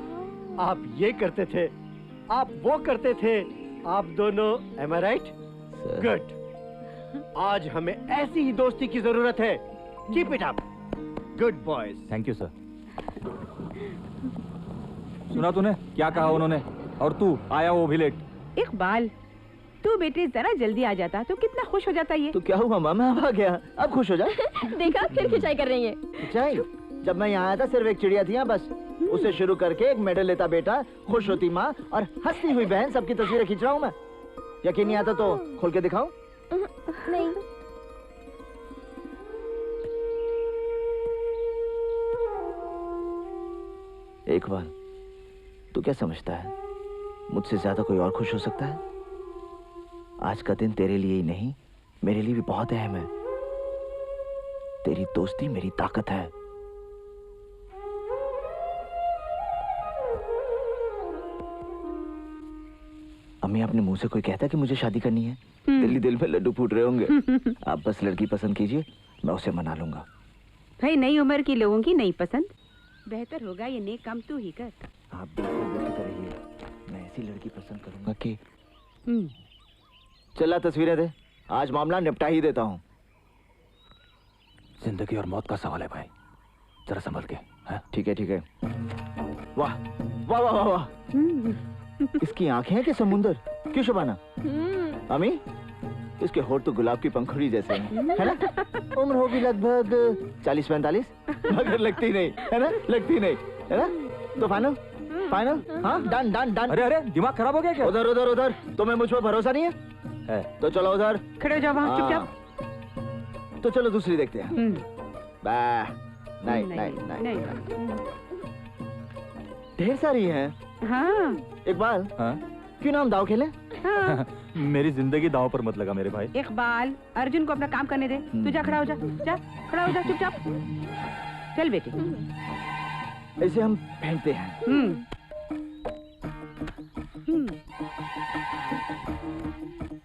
आप ये करते थे, आप वो करते थे, आप दोनों, am I right? Good. आज हमें ऐसी ही दोस्ती की जरूरत है। Keep it up. Good boys. Thank you sir. सुना तूने क्या कहा उन्होंने? और तू आया वो भी लेट। इकबाल, तू बेटे जरा जल्दी आ जाता तो कितना खुश हो जाता ये। तो क्या हुआ मामा, अब आ गया, अब खुश हो जा। देखा, फिर खिंचाई कर रही है। खिंचाई? जब मैं यहाँ आया था सिर्फ एक चिड़िया थी यहाँ बस। उसे शुरू करके एक मेडल लेता बेटा, खुश होती माँ और हंसती हुई बहन, सबकी तस्वीरें खींच रहा हूँ मैं। यकीन नहीं आता तो खोल के दिखाऊं? नहीं। इकबाल, तू क्या समझता है मुझसे ज्यादा कोई और खुश हो सकता है? आज का दिन तेरे लिए ही नहीं, मेरे लिए भी बहुत अहम है। तेरी दोस्ती मेरी ताकत है। अम्मी अपने मुंह से कोई कहता है कि मुझे शादी करनी है? दिल ही दिल में लड्डू फूट रहे होंगे। आप बस लड़की पसंद कीजिए, मैं उसे मना लूंगा। भाई नई उम्र की लोगों की नई पसंद, बेहतर होगा ये नेक काम तू ही कर। आप बेफिक्र रहिए, मैं ऐसी लड़की पसंद करूंगा कि चला तस्वीरें दे, आज मामला निपटा ही देता हूँ। जिंदगी और मौत का सवाल है भाई, जरा संभल के। ठीक है ठीक है। वाह वाह वाह वाह वाह, इसकी आंखें हैं कि समुंदर? क्यों शबाना? अमी, इसके होठ तो गुलाब की पंखुड़ी जैसे हैं, है ना? उम्र होगी लगभग 40-45, मगर लगती नहीं, है ना? लगती नहीं, है ना? तो फाइनल फाइनल, हाँ डन डन डन। अरे अरे दिमाग खराब हो गया क्या? उधर उधर उधर, तुम्हें मुझ पर भरोसा नहीं है? तो चलो उधर खड़े हो जाओ वहाँ चुपचाप। तो चलो दूसरी देखते हैं। नहीं नहीं नहीं, ढेर सारी हैं। हाँ। इकबाल, क्यों ना हम दाव खेलें? हाँ। मेरी जिंदगी दाव पर मत लगा मेरे भाई। इकबाल, अर्जुन को अपना काम करने दे। तू जा खड़ा हो जा, जा खड़ा हो जा चुपचाप। चल बेटे। ऐसे हम पहनते हैं।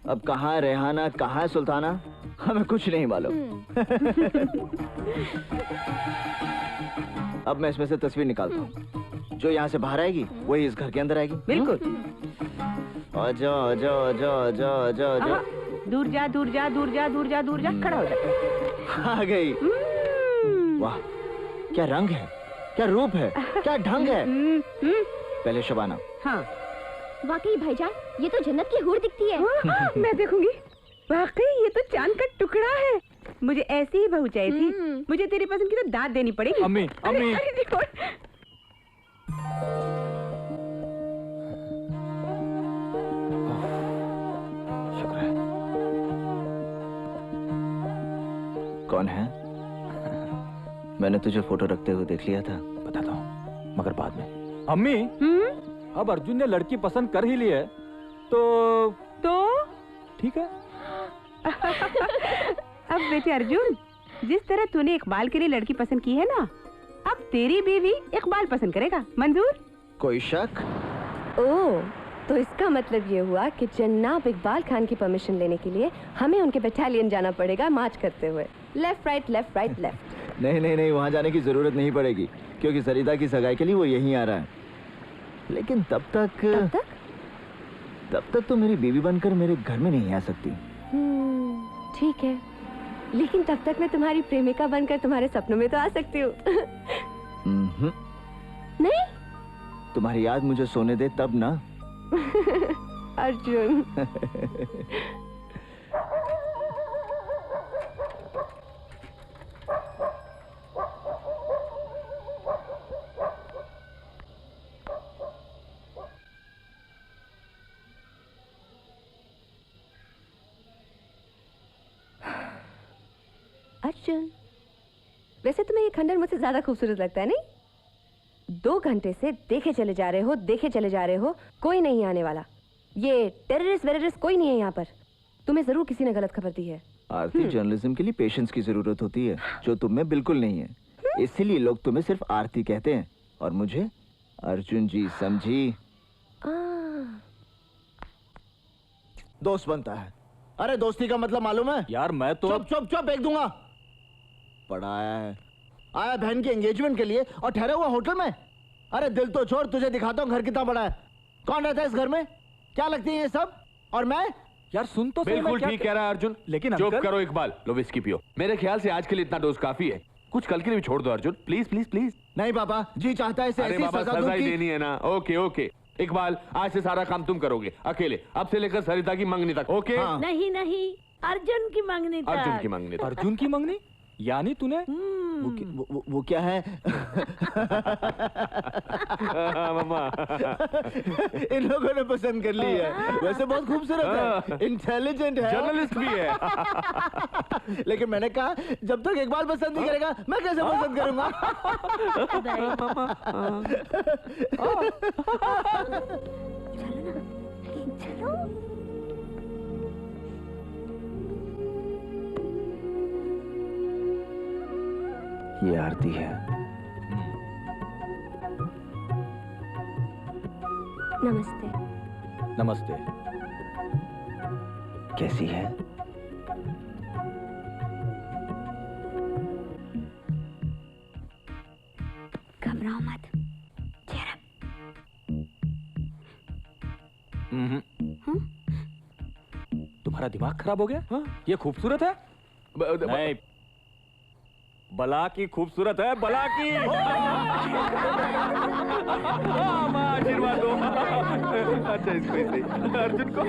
अब कहाँ रेहाना, कहाँ सुल्ताना, हमें कुछ नहीं मालूम। अब मैं इसमें से तस्वीर निकालता हूँ, जो यहाँ से बाहर आएगी वही इस घर के अंदर आएगी। बिल्कुल। जाओ जाओ जाओ जाओ जाओ जाओ। दूर जा दूर जा दूर जा दूर जा दूर जा, खड़ा हो जा। आ गई। वाह, क्या रंग है, क्या रूप है, क्या ढंग है। पहले शबाना। हाँ। वाकई भाईजान, ये तो जन्नत की हूर दिखती है। मैं देखूंगी। वाकई ये तो चांद का टुकड़ा है। मुझे ऐसी ही बहू चाहिए थी। मुझे तेरी पसंद की तो दाद देनी पड़ेगी। अम्मी, अम्मी। अरे देखो। शुक्र है। कौन है? मैंने तुझे फोटो रखते हुए देख लिया था। बताता हूँ, मगर बाद में। अम्मी, अब अर्जुन ने लड़की पसंद कर ही ली है, तो ठीक है। अब बेटे अर्जुन, जिस तरह तूने इकबाल के लिए लड़की पसंद की है ना, अब तेरी बीवी इकबाल पसंद करेगा। मंजूर? कोई शक? ओह, तो इसका मतलब ये हुआ कि जनाब इकबाल खान की परमिशन लेने के लिए हमें उनके बटालियन जाना पड़ेगा मार्च करते हुए। Left right left right left. नहीं नहीं नहीं, वहाँ जाने की जरूरत नहीं पड़ेगी, क्योंकि सरिता की सगाई के लिए वो यहीं आ रहा है। लेकिन तब तक तो मेरी बीवी बनकर मेरे घर में नहीं आ सकती। ठीक है, लेकिन तब तक मैं तुम्हारी प्रेमिका बनकर तुम्हारे सपनों में तो आ सकती हूँ। नहीं, तुम्हारी याद मुझे सोने दे तब ना। अर्जुन। अर्जुन, वैसे तुम्हें ये खंडर मुझसे ज्यादा खूबसूरत लगता है, नहीं? 2 घंटे से देखे चले जा रहे हो, देखे चले जा रहे हो, कोई नहीं आने वाला। ये टेररिस्ट वेररिस्ट कोई नहीं है यहाँ पर। तुम्हें जरूर किसी ने गलत खबर दी है। आरती, जर्नलिज्म के लिए पेशेंस की जरूरत होती है, जो तुम में बिल्कुल नहीं है। इसीलिए लोग तुम्हें सिर्फ आरती कहते हैं और मुझे अर्जुन जी, समझी? दोस्त बनता है। अरे दोस्ती का मतलब मालूम है? यार मैं तो चुप चुप चुप, फेंक दूंगा। पढ़ा आया बहन के एंगेजमेंट के लिए और ठहरा हुआ होटल में। अरे दिल तो छोड़, तुझे दिखाता हूँ घर कितना बड़ा है। कौन रहता है इस घर में? क्या लगती है ये सब? और मैं? यार सुन तो सही, बिल्कुल ठीक कह रहा है अर्जुन, लेकिन चुप करो इकबाल, लो विस्की पियो। मेरे ख्याल से आज के लिए इतना डोज काफी है, कुछ कल के लिए भी छोड़ दो अर्जुन, प्लीज प्लीज प्लीज। नहीं पापा जी, चाहता है इसे अरे बाबा, सजा ही देनी है ना। ओके ओके इकबाल, आज से सारा काम तुम करोगे अकेले, अब से लेकर सरिता की मंगनी तक। ओके? नहीं नहीं, अर्जुन की मंगनी तक। अर्जुन की मंगनी तक। अर्जुन की मंगनी? यानी तूने वो क्या है? मामा इन लोगों ने पसंद कर ली है। वैसे बहुत खूबसूरत है, इंटेलिजेंट है, जर्नलिस्ट भी है। लेकिन मैंने कहा जब तक इकबाल पसंद नहीं करेगा मैं कैसे पसंद करूंगा? चलो। ये आरती है। नमस्ते। नमस्ते। कैसी है? घबराओ मत। तुम्हारा दिमाग खराब हो गया? ये खूबसूरत है? नहीं, बला की खूबसूरत है, बला की। माँ आशीर्वाद दो। अच्छा इसको ऐसे ही अर्जुन को।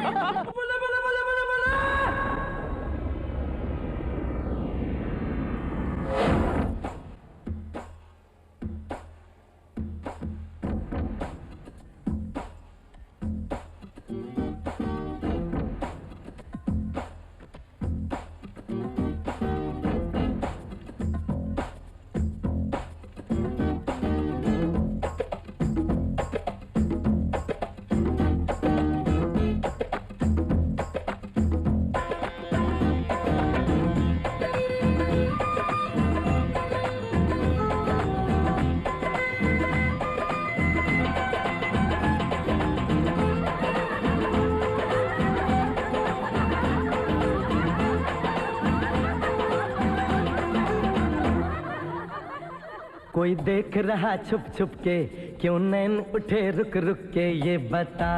कोई देख रहा छुप छुप के, क्यों नैन उठे रुक रुक के, ये बता।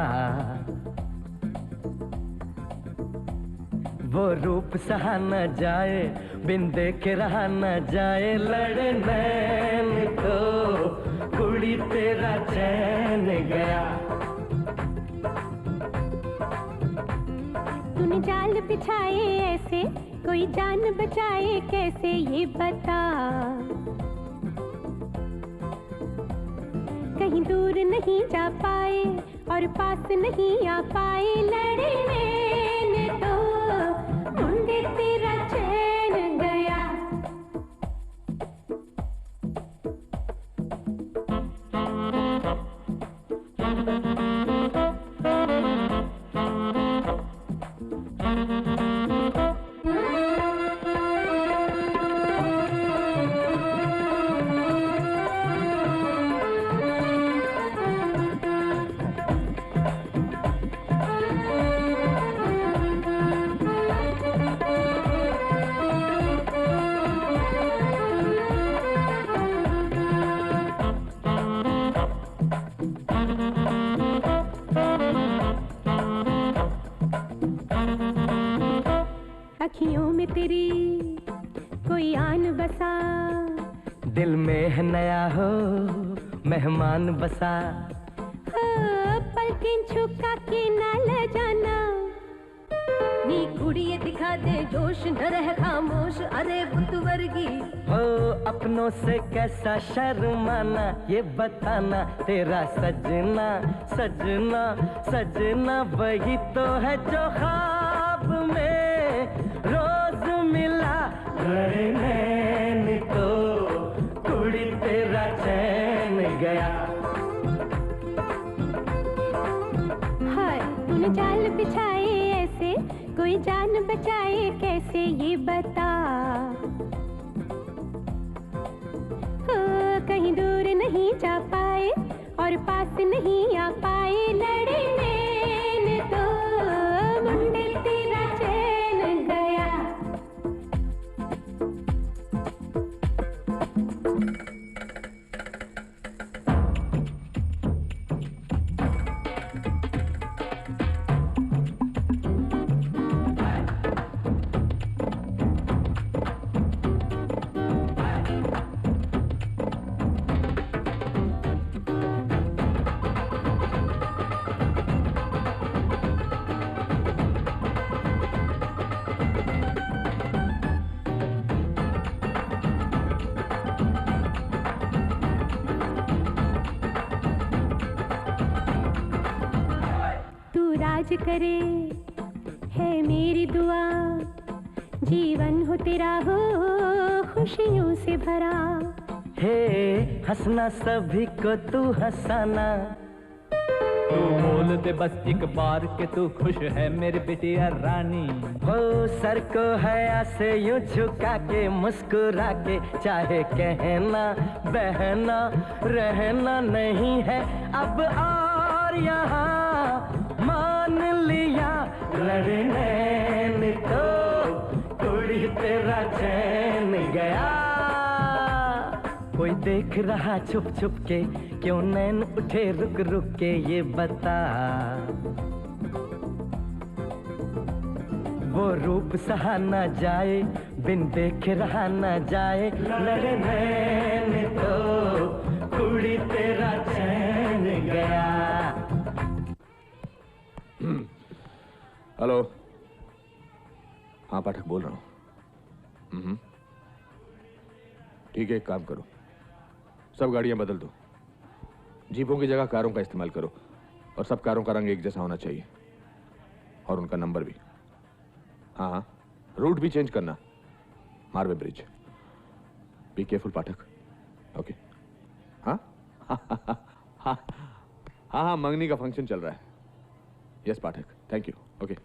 वो रूप सहा न जाए, बिन देखे रहा न जाए, लड़े नैन तो कुड़ी तेरा चैन गया। तूने जाल बिछाए ऐसे, कोई जान बचाए कैसे, ये बता। कहीं दूर नहीं जा पाए और पास नहीं आ पाए, लड़े मैंने तो मुंडे तेरा चैन गया। अखियों में तेरी कोई आन बसा, दिल में है नया हो मेहमान बसा। पलकें झुका के ना ले जाना, नी कुड़िए दिखा दे जोश, न रह खामोश, अरे बुत वर्गी। हो अपनों से कैसा शर्माना, ये बताना, तेरा सजना सजना सजना वही तो है जो ख्वाब में रोज मिला। लड़े नैन तो कुड़ी तेरा चैन गया। हाय तूने जाल बिछाए ऐसे, कोई जान बचाए कैसे, ये बता। कहीं दूर नहीं जा पाए और पास नहीं आ पाए, लड़े मैंने तो मुंडे तेरा चैन गया। राज करे है मेरी दुआ, जीवन हो तेरा हो खुशियों से भरा। हे हंसना सभी को तू हंसाना, तू बोल दे बस एक बार के तू खुश है मेरी बिटिया रानी। हो सर को हया से यूं झुका के मुस्कुरा के, चाहे कहना बहना रहना नहीं है अब और यहाँ मान लिया। लड़ने तेरा चैन गया। कोई देख रहा छुप छुप के, क्यों नैन उठे रुक रुक के, ये बता। वो रूप सहा ना जाए, बिन देखे रहा ना जाए, लड़े नैन तो कुड़ी तेरा चैन गया। हेलो, हाँ पाठक बोल रहा हूँ। ठीक है, एक काम करो, सब गाड़ियां बदल दो, जीपों की जगह कारों का इस्तेमाल करो, और सब कारों का रंग एक जैसा होना चाहिए, और उनका नंबर भी। हाँ हाँ, रूट भी चेंज करना, Marve bridge. Be careful Pathak. Okay. हाँ हाँ हाँ, मंगनी का फंक्शन चल रहा है। Yes Pathak, thank you. Okay.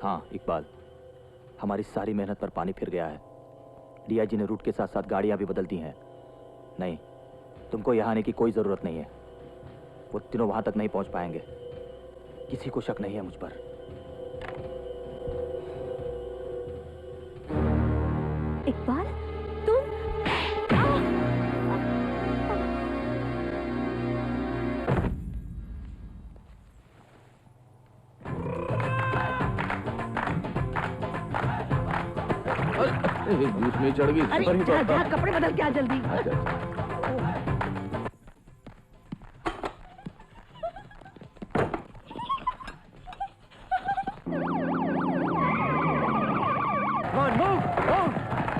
हाँ इकबाल, हमारी सारी मेहनत पर पानी फिर गया है। डीआईजी ने रूट के साथ साथ गाड़ियां भी बदल दी हैं। नहीं, तुमको यहाँ आने की कोई जरूरत नहीं है। वो तीनों वहां तक नहीं पहुंच पाएंगे। किसी को शक नहीं है मुझ पर। इकबाल, तुम बीच में चढ़ गई। अरे जा जा, कपड़े बदल के आ जल्दी।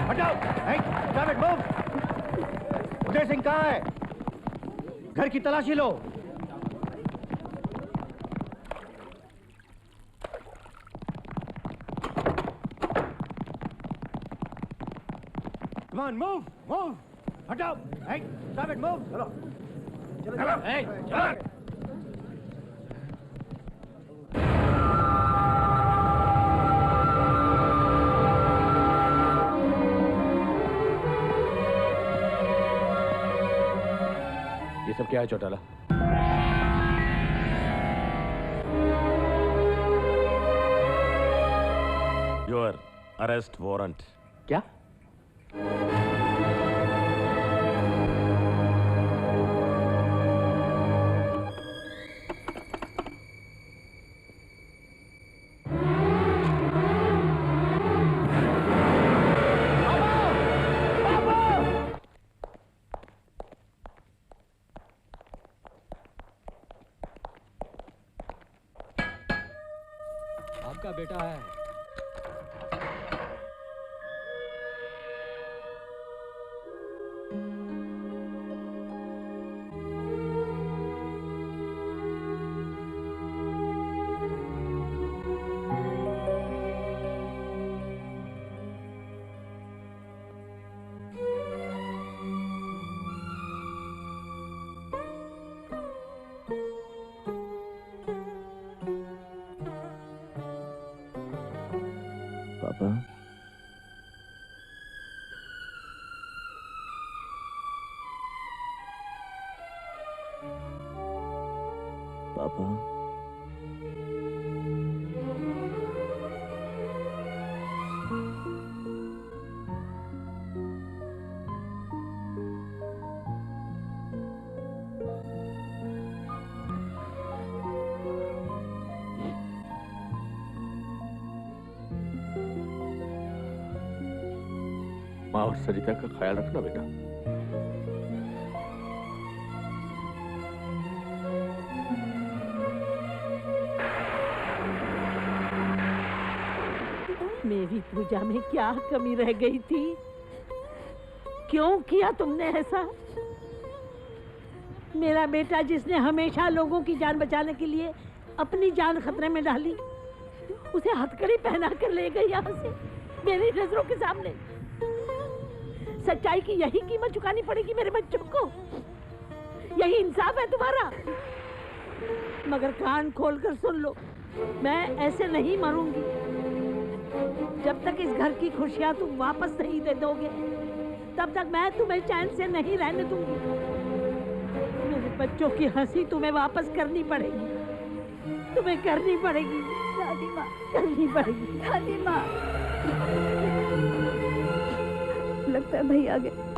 हटाओ, मूव। उदय सिंह कहाँ है? घर की तलाशी लो। Come on, move. हटाओ। Hey, stop it, move. चलो। Hey, चलो। ये सब क्या है चौटाला? Your arrest warrant. क्या? आपका बेटा है। पापा, पापा, माँ और सरिता का ख्याल रखना बेटा। मेरी पूजा में क्या कमी रह गई थी? क्यों किया तुमने ऐसा? मेरा बेटा जिसने हमेशा लोगों की जान बचाने के लिए अपनी जान खतरे में डाली, उसे हथकड़ी पहना कर ले गई यहाँ से मेरी नजरों के सामने। सच्चाई की यही कीमत चुकानी पड़ेगी मेरे बच्चों को। यही इंसाफ है तुम्हारा? मगर कान खोलकर सुन लो, मैं ऐसे नहीं मरूंगी। जब तक इस घर की खुशियाँ तुम वापस नहीं दे दोगे तब तक मैं तुम्हें चैन से नहीं रहने दूंगी। मेरे बच्चों की हंसी तुम्हें वापस करनी पड़ेगी, तुम्हें करनी पड़ेगी दादी माँ, करनी पड़ेगी दादी माँ। लगता है भाई आ गए।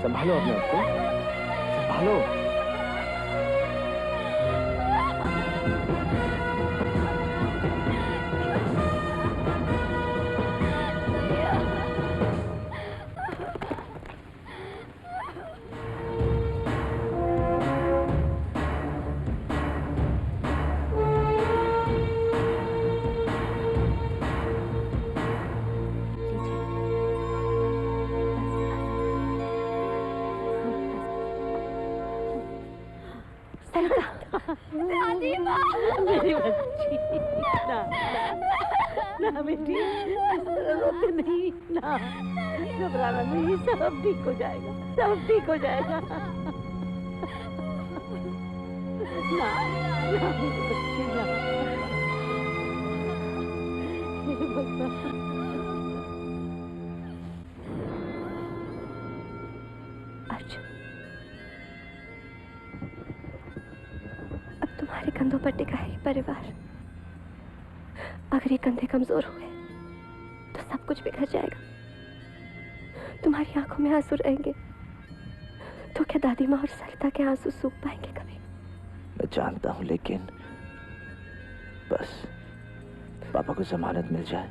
संभालो अपने आप को, संभालो। मेरी बच्ची, ना बेटी, रोते नहीं ना, घबराना नहीं, सब ठीक हो जाएगा, सब ठीक हो जाएगा। ना मेरी बच्ची ना, अर्जुन, अब तुम्हारे कंधों पर टिका है परिवार। अगर ये कंधे कमजोर हुए तो सब कुछ बिखर जाएगा। तुम्हारी आंखों में आंसू रहेंगे तो क्या दादी माँ और सरिता के आंसू सूख पाएंगे कभी? मैं जानता हूं, लेकिन बस पापा को जमानत मिल जाए,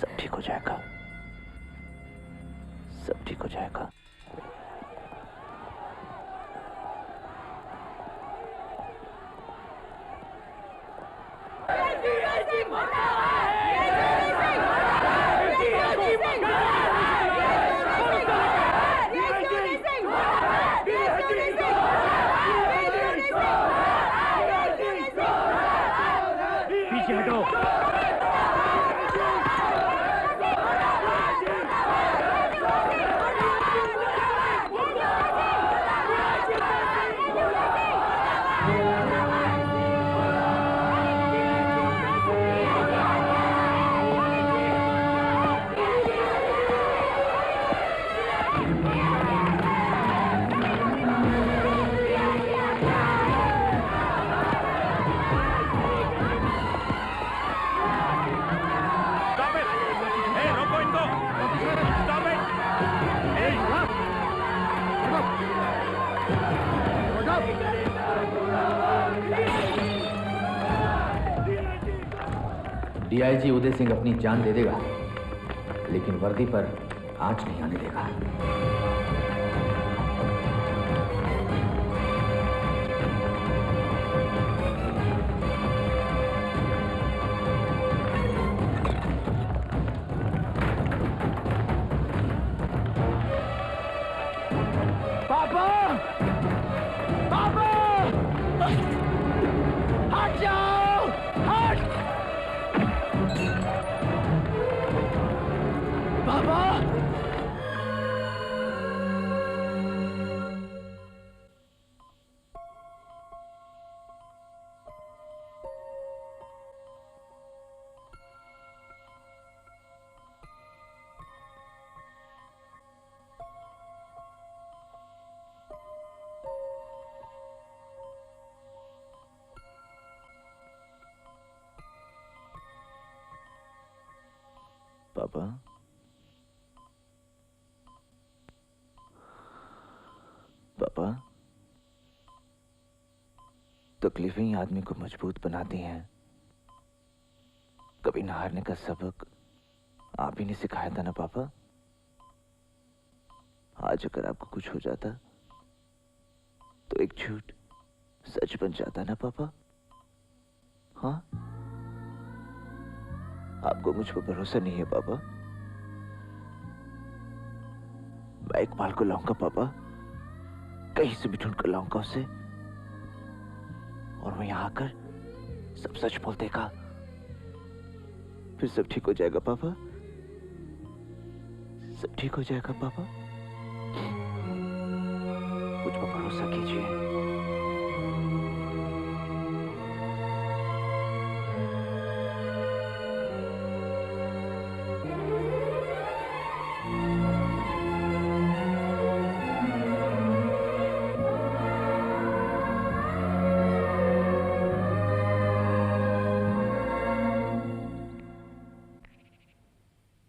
सब ठीक हो जाएगा, सब ठीक हो जाएगा। पीछे हटो। डीआईजी उदय सिंह अपनी जान दे देगा, लेकिन वर्दी पर आंच नहीं आने देगा। पापा! पापा! हट जाओ! हट! पापा! पापा, पापा, तकलीफें ही आदमी को मजबूत बनाती हैं। कभी न हारने का सबक आप ही ने सिखाया था ना पापा। आज अगर आपको कुछ हो जाता तो एक झूठ सच बन जाता ना पापा। हाँ, आपको मुझ पर भरोसा नहीं है पापा। मैं इकबाल को लाऊंगा पापा, कहीं से भी ढूंढ कर लाऊंगा उसे, और वो यहां आकर सब सच बोल देगा। फिर सब ठीक हो जाएगा पापा, सब ठीक हो जाएगा पापा। मुझ पर भरोसा कीजिए।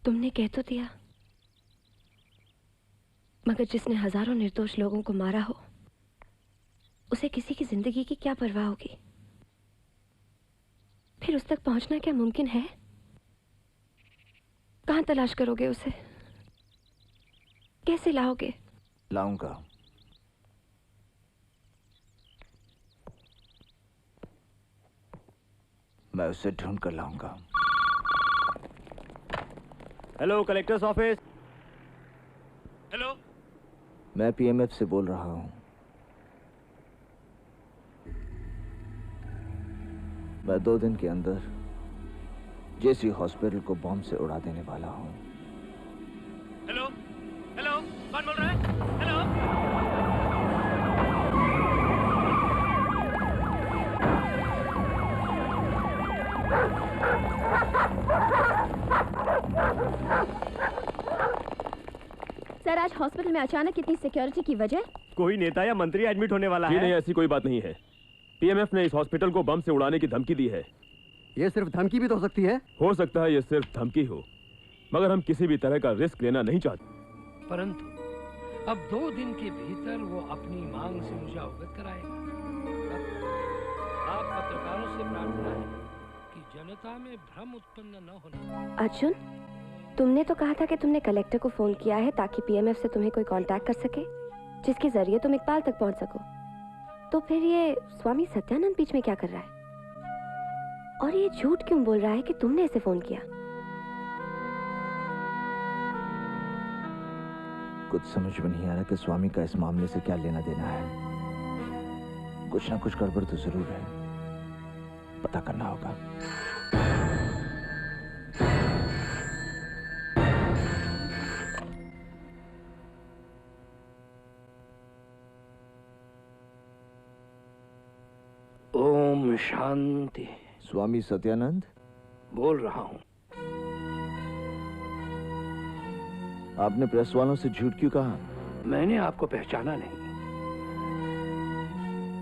तुमने कह तो दिया, मगर जिसने हजारों निर्दोष लोगों को मारा हो उसे किसी की जिंदगी की क्या परवाह होगी? फिर उस तक पहुंचना क्या मुमकिन है? कहां तलाश करोगे उसे? कैसे लाओगे? लाऊंगा। मैं उसे ढूंढ कर लाऊंगा। Hello, collectors office. हेलो, मैं पीएमएफ से बोल रहा हूं। मैं 2 दिन के अंदर जेसी हॉस्पिटल को बॉम्ब से उड़ा देने वाला हूं। हेलो, हेलो, कौन बोल रहा है? हेलो। सर, आज हॉस्पिटल में अचानक इतनी सिक्योरिटी की वजह? कोई नेता या मंत्री एडमिट होने वाला है? नहीं, ऐसी कोई बात नहीं है। पीएमएफ ने इस हॉस्पिटल को बम से उड़ाने की धमकी दी है। ये सिर्फ धमकी भी तो हो सकती है। हो सकता है ये सिर्फ धमकी हो, मगर हम किसी भी तरह का रिस्क लेना नहीं चाहते। परंतु अब 2 दिन के भीतर वो अपनी मांग से मुझे अवगत कराएगा। आप पत्रकारों से प्रार्थना है कि जनता में भ्रम उत्पन्न न होने। अर्जुन, तुमने तो कहा था कि तुमने कलेक्टर को फोन किया है ताकि पीएमएफ से तुम्हें कोई कांटेक्ट कर सके, जिसके जरिए तुम इकबाल तक पहुंच सको। तो फिर ये स्वामी सत्यानंद बीच में क्या कर रहा है? और ये झूठ क्यों बोल रहा है कि तुमने इसे फोन किया? कुछ समझ में नहीं आ रहा कि स्वामी का इस मामले से क्या लेना देना है। कुछ ना कुछ गड़बड़ तो जरूर है, पता करना होगा। ओम शांति। स्वामी सत्यानंद बोल रहा हूं। आपने प्रेस वालों से झूठ क्यों कहा? मैंने आपको पहचाना नहीं।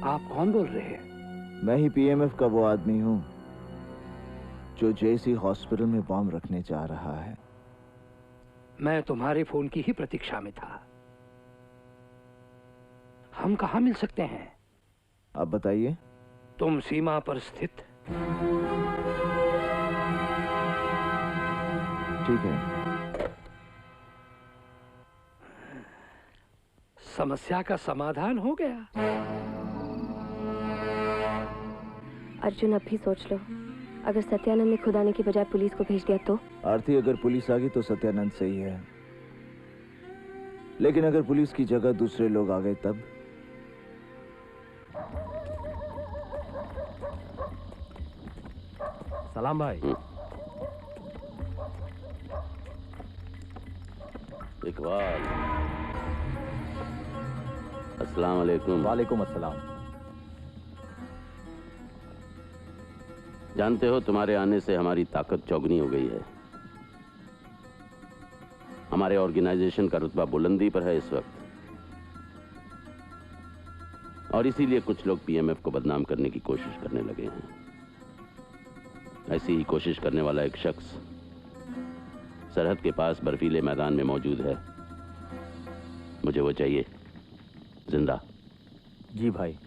आप कौन बोल रहे हैं? मैं ही पीएमएफ का वो आदमी हूं जो जेसी हॉस्पिटल में बॉम्ब रखने जा रहा है। मैं तुम्हारे फोन की ही प्रतीक्षा में था। हम कहाँ मिल सकते हैं? आप बताइए। तुम सीमा पर स्थित। ठीक है। समस्या का समाधान हो गया। अर्जुन, अब भी सोच लो, अगर सत्यानंद ने खुद आने की बजाय पुलिस को भेज दिया तो? आरती, अगर पुलिस आ गई तो सत्यानंद सही है, लेकिन अगर पुलिस की जगह दूसरे लोग आ गए तब? सलाम भाई। इकबाल, अस्सलाम वालेकुम। वालेकुम अस्सलाम। जानते हो, तुम्हारे आने से हमारी ताकत चौगुनी हो गई है। हमारे ऑर्गेनाइजेशन का रुतबा बुलंदी पर है इस वक्त, और इसीलिए कुछ लोग पीएमएफ को बदनाम करने की कोशिश करने लगे हैं। ऐसी ही कोशिश करने वाला एक शख्स सरहद के पास बर्फीले मैदान में मौजूद है। मुझे वो चाहिए, जिंदा। जी भाई।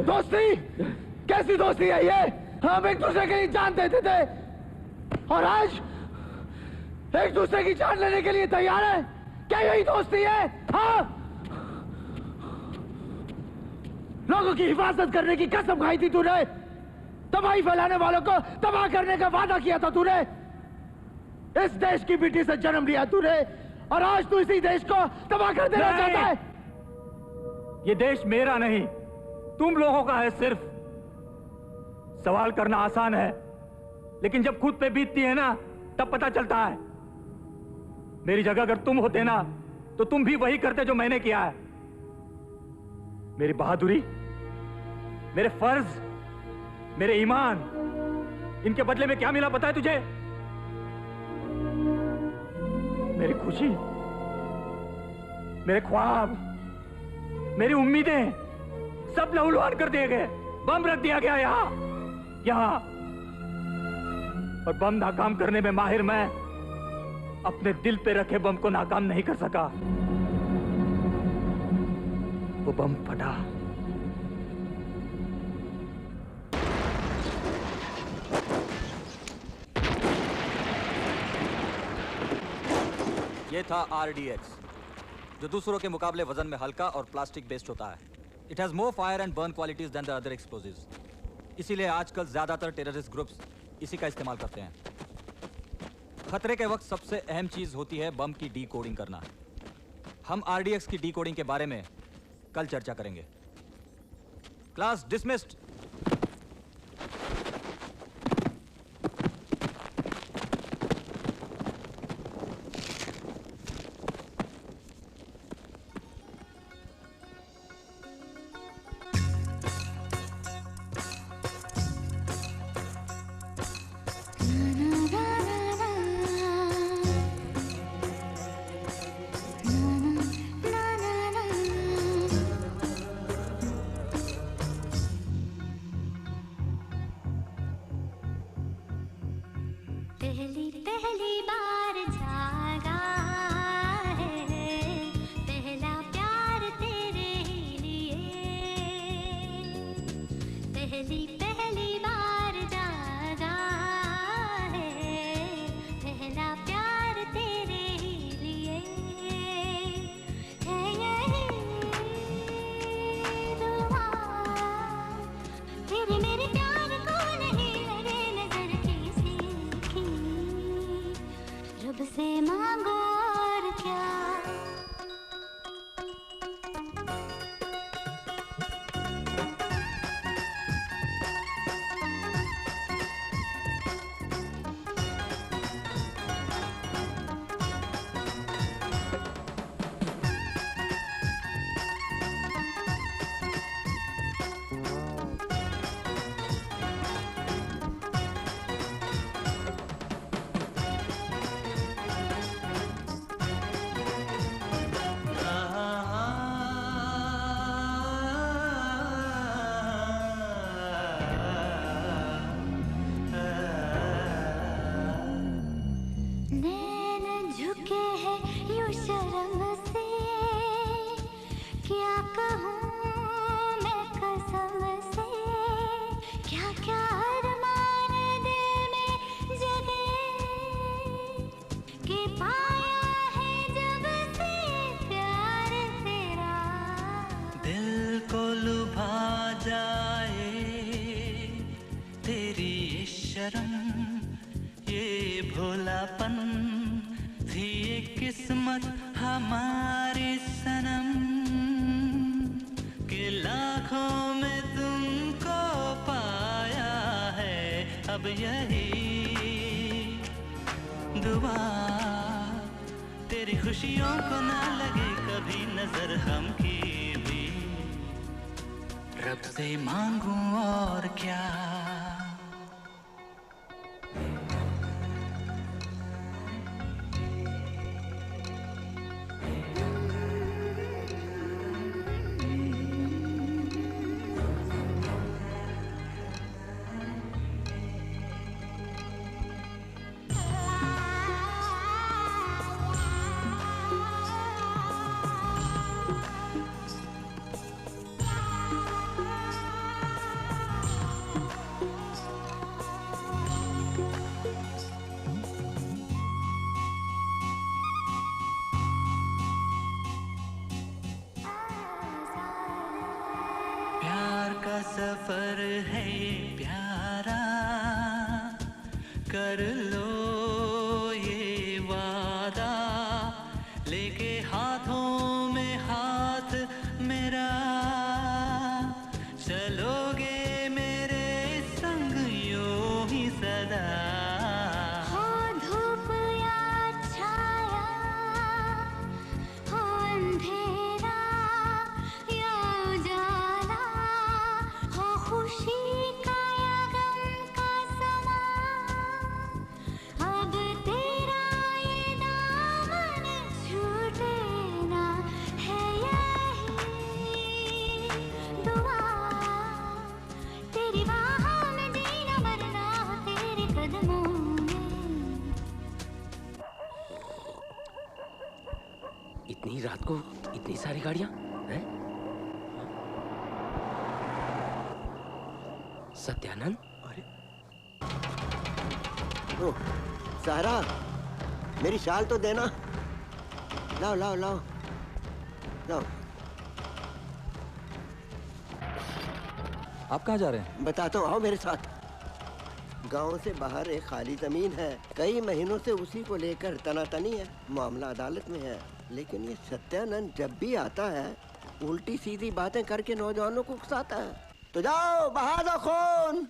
दोस्ती कैसी दोस्ती है ये? हम एक दूसरे के लिए जान देते थे और आज एक दूसरे की जान लेने के लिए तैयार है। क्या यही दोस्ती है? हाँ, लोगों की हिफाजत करने की कसम खाई थी तूने, तबाही फैलाने वालों को तबाह करने का वादा किया था तूने, इस देश की मिट्टी से जन्म लिया तूने और आज तू इसी देश को तबाह कर देना चाहता है। ये देश मेरा नहीं, तुम लोगों का है सिर्फ। सवाल करना आसान है, लेकिन जब खुद पे बीतती है ना, तब पता चलता है। मेरी जगह अगर तुम होते ना, तो तुम भी वही करते जो मैंने किया है। मेरी बहादुरी, मेरे फर्ज, मेरे ईमान, इनके बदले में क्या मिला पता है तुझे? मेरी खुशी, मेरे ख्वाब, मेरी उम्मीदें सब लहूलुहान कर दिए गए। बम रख दिया गया यहाँ। और बम नाकाम करने में माहिर मैं अपने दिल पे रखे बम को नाकाम नहीं कर सका। वो बम फटा। ये था RDX, जो दूसरों के मुकाबले वजन में हल्का और प्लास्टिक बेस्ड होता है। It has more fire and burn qualities than the other explosives. इसीलिए आजकल ज्यादातर टेररिस्ट ग्रुप्स इसी का इस्तेमाल करते हैं। खतरे के वक्त सबसे अहम चीज होती है बम की डीकोडिंग करना। हम RDX की डीकोडिंग के बारे में कल चर्चा करेंगे। Class dismissed. पहली बार जागा है, पहला प्यार तेरे लिए। पहली बार जागा है, पहला प्यार तेरे लिए। है यही दुआ तेरे मेरे प्यार को नहीं लगे नजर किसी की। रब से मांगो और क्या। नैन झुके हैं यूं शर्म से, क्या कहूँ मैं कसम से। क्या क्या अरमान दिल में जगे, कि पाया है जब से प्यार तेरा। दिल को लुभा जाए तेरी ये शर्म, ये भोलापन थी ये किस्मत हमारी सनम, कि लाखों में तुमको पाया है। अब यही दुआ तेरी खुशियों को ना लगे कभी नजर हम की भी। रब से मांगू और क्या। सफर है ये प्यारा, कर लो ये वादा, लेके हाथों में हाथ मेरा, चलोगे मेरे संग यूं ही सदा। हो धूप या छाया, हो अंधेरा या उजाला, हो खुशी का या गम का समा, अब तेरा ये दामन छूटे ना, है यही दुआ। तेरी बाहों में जीना मरना हो तेरे कदमों में। इतनी रात को इतनी सारी गाड़ियां हैं? सत्यानंद? ओह, सारा, मेरी शाल तो देना। लाओ लाओ लाओ लाओ। आप कहाँ जा रहे हैं? बताता हूँ, आओ मेरे साथ। गांव से बाहर एक खाली जमीन है, कई महीनों से उसी को लेकर तनातनी है, मामला अदालत में है। लेकिन ये सत्यानंद जब भी आता है उल्टी सीधी बातें करके नौजवानों को उकसाता है। तो जाओ बहा दो खून,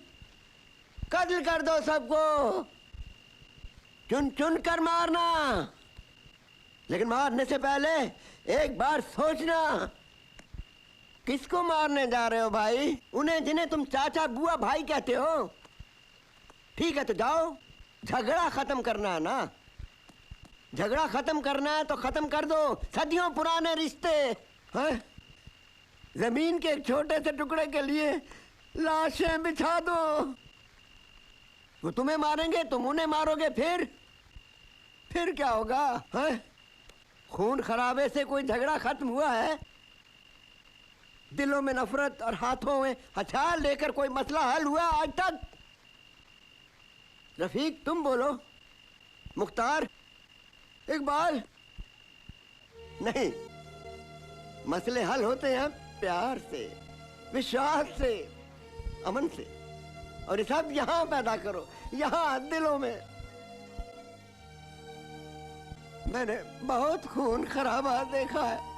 कत्ल कर दो सबको, चुन चुन कर मारना, लेकिन मारने से पहले एक बार सोचना किसको मारने जा रहे हो भाई? उन्हें जिन्हें तुम चाचा बुआ भाई कहते हो। ठीक है तो जाओ, झगड़ा खत्म करना है ना? झगड़ा खत्म करना है तो खत्म कर दो सदियों पुराने रिश्ते। हैं? जमीन के एक छोटे से टुकड़े के लिए लाशें बिछा दो। वो तुम्हें मारेंगे, तुम उन्हें मारोगे, फिर क्या होगा? हैं? खून खराबे से कोई झगड़ा खत्म हुआ है? दिलों में नफरत और हाथों में हथियार लेकर कोई मसला हल हुआ आज तक? रफीक तुम बोलो, मुख्तार, इकबाल। नहीं, मसले हल होते हैं प्यार से, विश्वास से, अमन से, और ये सब यहाँ पैदा करो, यहाँ दिलों में। मैंने बहुत खून खराबा देखा है।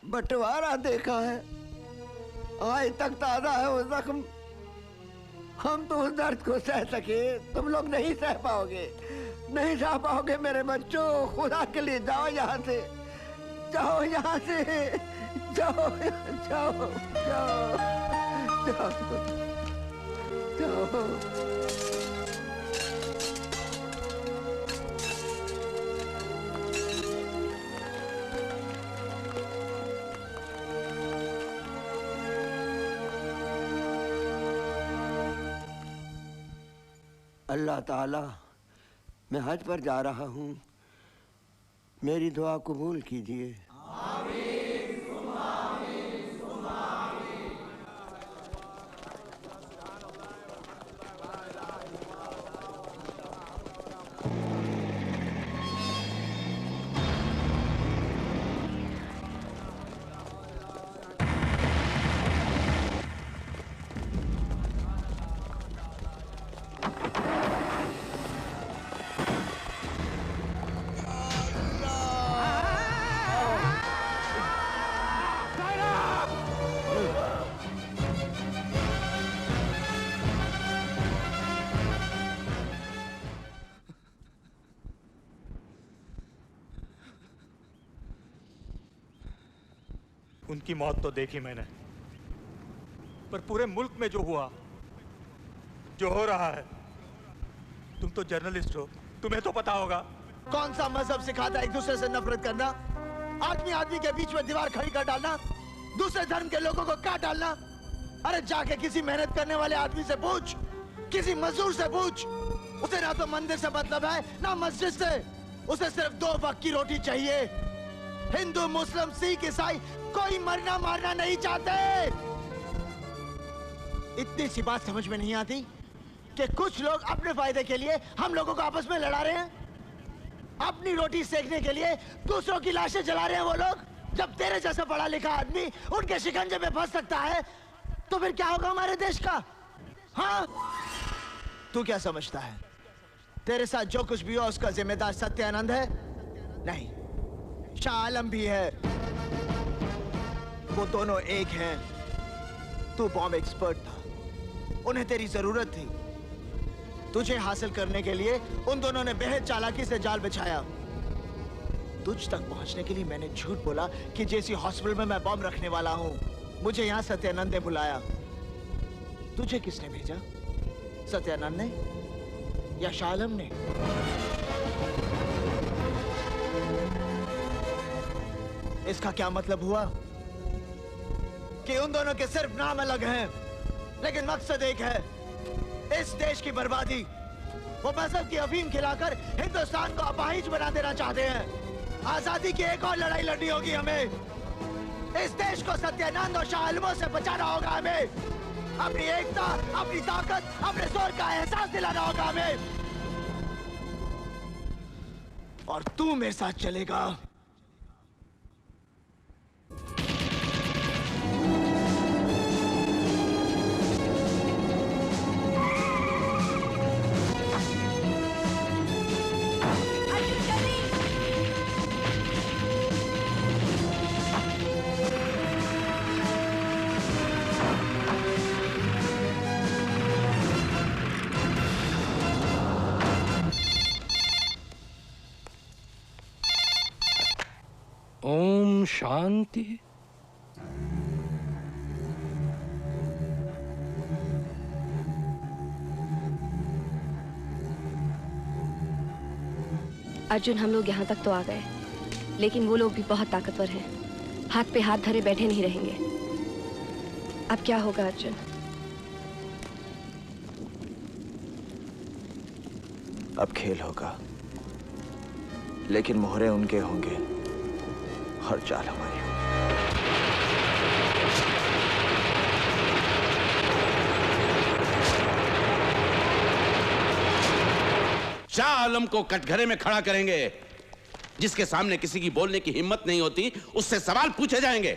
बंटवारा देखा है, आज तक ताजा है वो जख्म। हम तो उस दर्द को सह सके, तुम लोग नहीं सह पाओगे, नहीं सह पाओगे मेरे बच्चों। खुदा के लिए जाओ यहाँ से, जाओ यहाँ से, जाओ जाओ जाओ जाओ जाओ। अल्लाह ताला, मैं हज पर जा रहा हूँ, मेरी दुआ कबूल कीजिए। उनकी मौत तो देखी मैंने, पर पूरे मुल्क में जो हुआ, जो हो रहा है, तुम तो जर्नलिस्ट हो, तुम्हें तो पता होगा। कौन सा मजहब सिखाता है एक दूसरे से नफरत करना, आदमी आदमी के बीच में दीवार खड़ी कर डालना, दूसरे धर्म के लोगों को काट डालना? अरे जाके किसी मेहनत करने वाले आदमी से पूछ, किसी मजदूर से पूछ, उसे ना तो मंदिर से मतलब है ना मस्जिद से, उसे सिर्फ 2 वक्त की रोटी चाहिए। हिंदू, मुस्लिम, सिख, ईसाई कोई मरना मारना नहीं चाहते। इतनी सी बात समझ में नहीं आती कि कुछ लोग अपने फायदे के लिए हम लोगों को आपस में लड़ा रहे हैं। अपनी रोटी सेकने के लिए दूसरों की लाशें जला रहे हैं वो लोग। जब तेरे जैसा पढ़ा लिखा आदमी उनके शिकंजे में फंस सकता है तो फिर क्या होगा हमारे देश का? हाँ, तू क्या समझता है तेरे साथ जो कुछ भी हो उसका जिम्मेदार सत्यानंद है? नहीं, शाह आलम भी है। वो दोनों एक हैं। तू बॉम्ब एक्सपर्ट था, उन्हें तेरी जरूरत थी। तुझे हासिल करने के लिए उन दोनों ने बेहद चालाकी से जाल बिछाया। तुझ तक पहुंचने के लिए मैंने झूठ बोला कि जेसी हॉस्पिटल में मैं बॉम्ब रखने वाला हूं। मुझे यहां सत्यानंद ने बुलाया। तुझे किसने भेजा? सत्यानंद ने या शाह आलम ने? इसका क्या मतलब हुआ कि उन दोनों के सिर्फ नाम अलग हैं, लेकिन मकसद एक है, इस देश की बर्बादी। वो मजहब की अफीम खिलाकर हिंदुस्तान को अपाहिज बना देना चाहते हैं। आजादी की एक और लड़ाई लड़नी होगी हमें। इस देश को सत्यानंद और शाह आलमों से बचाना होगा हमें। अपनी एकता, अपनी ताकत, अपने जोर का एहसास दिलाना होगा हमें। और तू मेरे साथ चलेगा। ओम शांति। अर्जुन, हम लोग यहाँ तक तो आ गए, लेकिन वो लोग भी बहुत ताकतवर हैं। हाथ पे हाथ धरे बैठे नहीं रहेंगे। अब क्या होगा अर्जुन? अब खेल होगा, लेकिन मोहरे उनके होंगे और चाल हमारी होगी। शाह आलम को कटघरे में खड़ा करेंगे। जिसके सामने किसी की बोलने की हिम्मत नहीं होती उससे सवाल पूछे जाएंगे।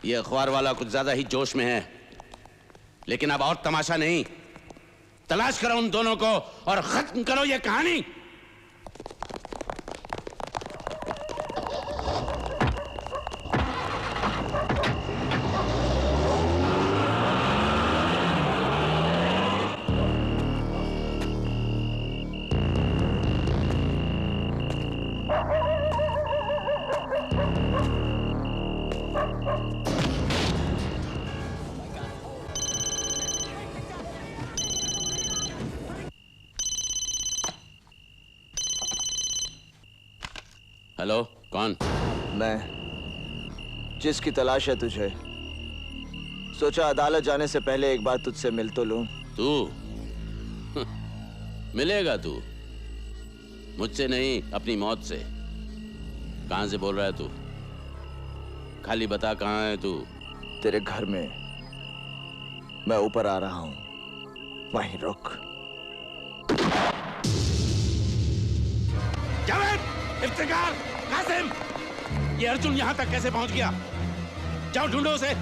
यह अखबार वाला कुछ ज्यादा ही जोश में है, लेकिन अब और तमाशा नहीं। तलाश करो उन दोनों को और खत्म करो यह कहानी। हेलो, कौन? मैं, जिसकी तलाश है तुझे। सोचा अदालत जाने से पहले एक बार तुझसे मिल तो लूं। तू मिलेगा तू मुझसे नहीं, अपनी मौत से। कहां से बोल रहा है तू? खाली बता कहां है तू? तेरे घर में। मैं ऊपर आ रहा हूं, वहीं रुक। जावेद, इफ्तिकार, कासिम, ये अर्जुन यहां तक कैसे पहुंच गया? जाओ ढूंढो उसे।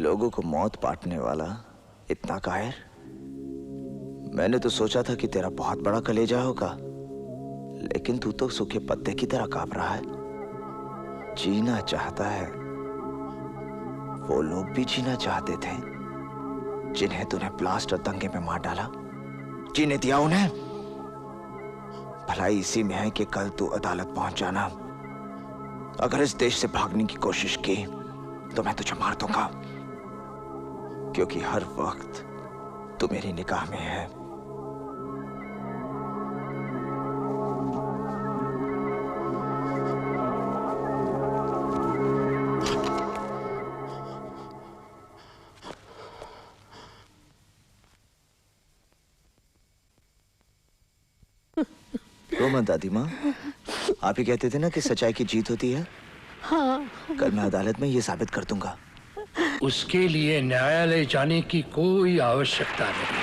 लोगों को मौत बांटने वाला इतना कायर। मैंने तो सोचा था कि तेरा बहुत बड़ा कलेजा होगा, लेकिन तू तो सूखे पत्ते की तरह कांप रहा है। जीना चाहता है। वो लोग भी जीना चाहते थे जिन्हें तूने ब्लास्ट और दंगे में मार डाला। जीने दिया उन्हें। भलाई इसी में है कि कल तू अदालत पहुंच जाना। अगर इस देश से भागने की कोशिश की तो मैं तुझे मार दूंगा, क्योंकि हर वक्त तू मेरी निगाह में है। रो मत दादी माँ, आप ही कहते थे ना कि सच्चाई की जीत होती है। हाँ। कल मैं अदालत में ये साबित कर दूंगा। उसके लिए न्यायालय जाने की कोई आवश्यकता नहीं।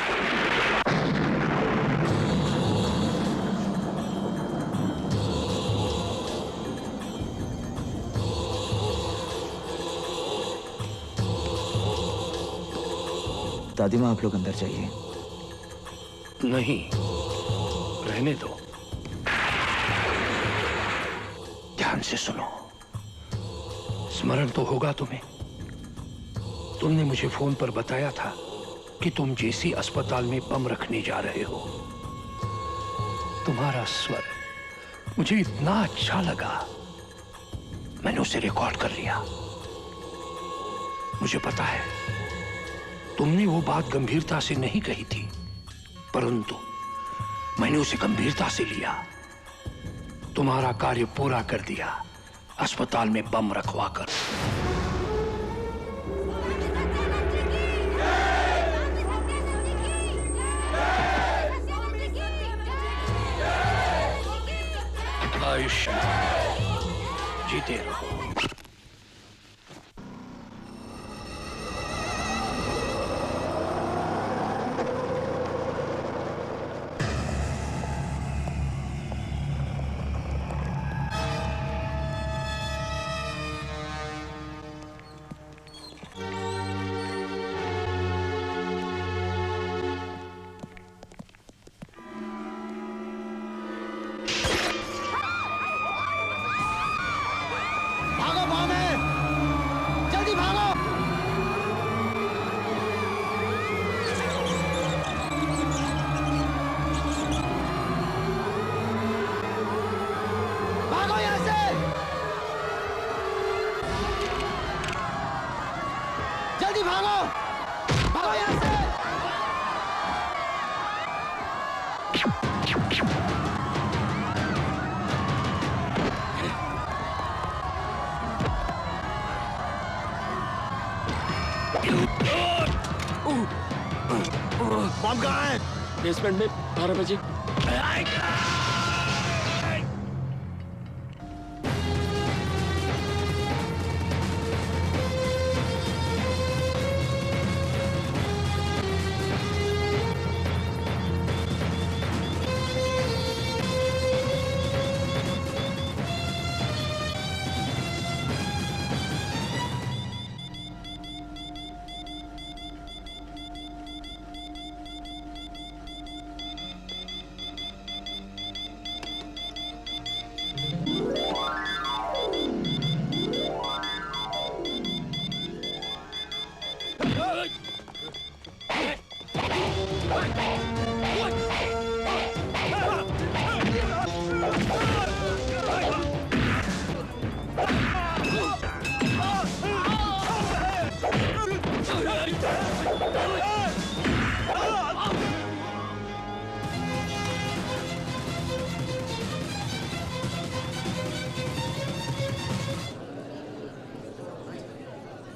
दादी माँ, आप लोग अंदर जाइए। नहीं, रहने दो। ध्यान से सुनो। स्मरण तो होगा तुम्हें, तुमने मुझे फोन पर बताया था कि तुम जेसी अस्पताल में बम रखने जा रहे हो। तुम्हारा स्वर मुझे इतना अच्छा लगा, मैंने उसे रिकॉर्ड कर लिया। मुझे पता है तुमने वो बात गंभीरता से नहीं कही थी, परंतु मैंने उसे गंभीरता से लिया। तुम्हारा कार्य पूरा कर दिया, अस्पताल में बम रखवाकर। आयुष्मान जीते रहो। भागो बॉम्ब है, जल्दी भागो। भागो यहाँ से, जल्दी भागो, भागो यहाँ से। बम कहाँ है? बेसमेंट में 12 बजे।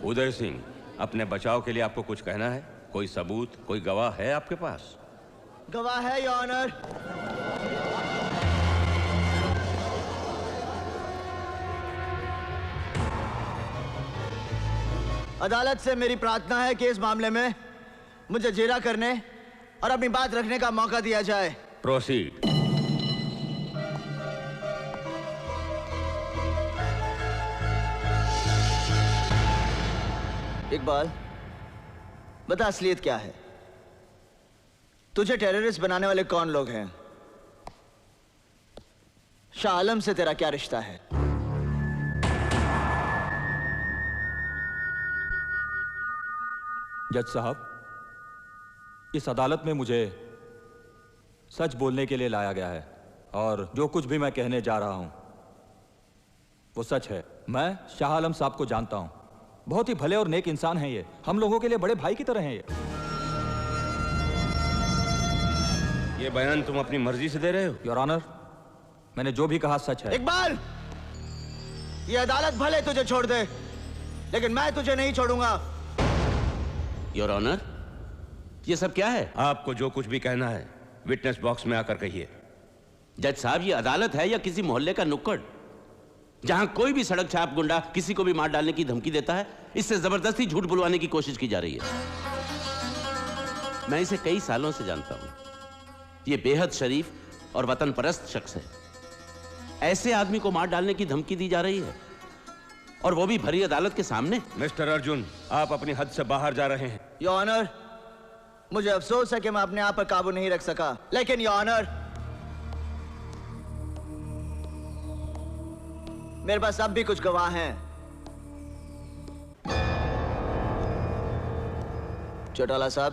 उदय सिंह, अपने बचाव के लिए आपको कुछ कहना है? कोई सबूत, कोई गवाह है आपके पास? गवाह है योर ऑनर। अदालत से मेरी प्रार्थना है कि इस मामले में मुझे जेरा करने और अपनी बात रखने का मौका दिया जाए। प्रोसीड। इकबाल, बता असलियत क्या है? तुझे टेररिस्ट बनाने वाले कौन लोग हैं? शाह आलम से तेरा क्या रिश्ता है? जज साहब, इस अदालत में मुझे सच बोलने के लिए लाया गया है और जो कुछ भी मैं कहने जा रहा हूं वो सच है। मैं शाह आलम साहब को जानता हूं, बहुत ही भले और नेक इंसान हैं ये, हम लोगों के लिए बड़े भाई की तरह हैं ये बयान तुम अपनी मर्जी से दे रहे हो? योर ऑनर, मैंने जो भी कहा सच है। इकबाल, ये अदालत भले तुझे छोड़ दे, लेकिन मैं तुझे नहीं छोड़ूंगा। योर ऑनर, ये सब क्या है? आपको जो कुछ भी कहना है विटनेस बॉक्स में आकर कहिए। जज साहब, ये अदालत है या किसी मोहल्ले का नुक्कड़ जहां कोई भी सड़क छाप गुंडा किसी को भी मार डालने की धमकी देता है? इससे जबरदस्ती झूठ बुलवाने की कोशिश की जा रही है। मैं इसे कई सालों से जानता हूं। ये बेहद शरीफ और वतन परस्त शख्स है। ऐसे आदमी को मार डालने की धमकी दी जा रही है, और वो भी भरी अदालत के सामने। मिस्टर अर्जुन, आप अपनी हद से बाहर जा रहे हैं। योर ऑनर, मुझे अफसोस है कि मैं अपने आप पर काबू नहीं रख सका, लेकिन योर ऑनर, मेरे पास अब भी कुछ गवाह हैं। चौटाला साहब,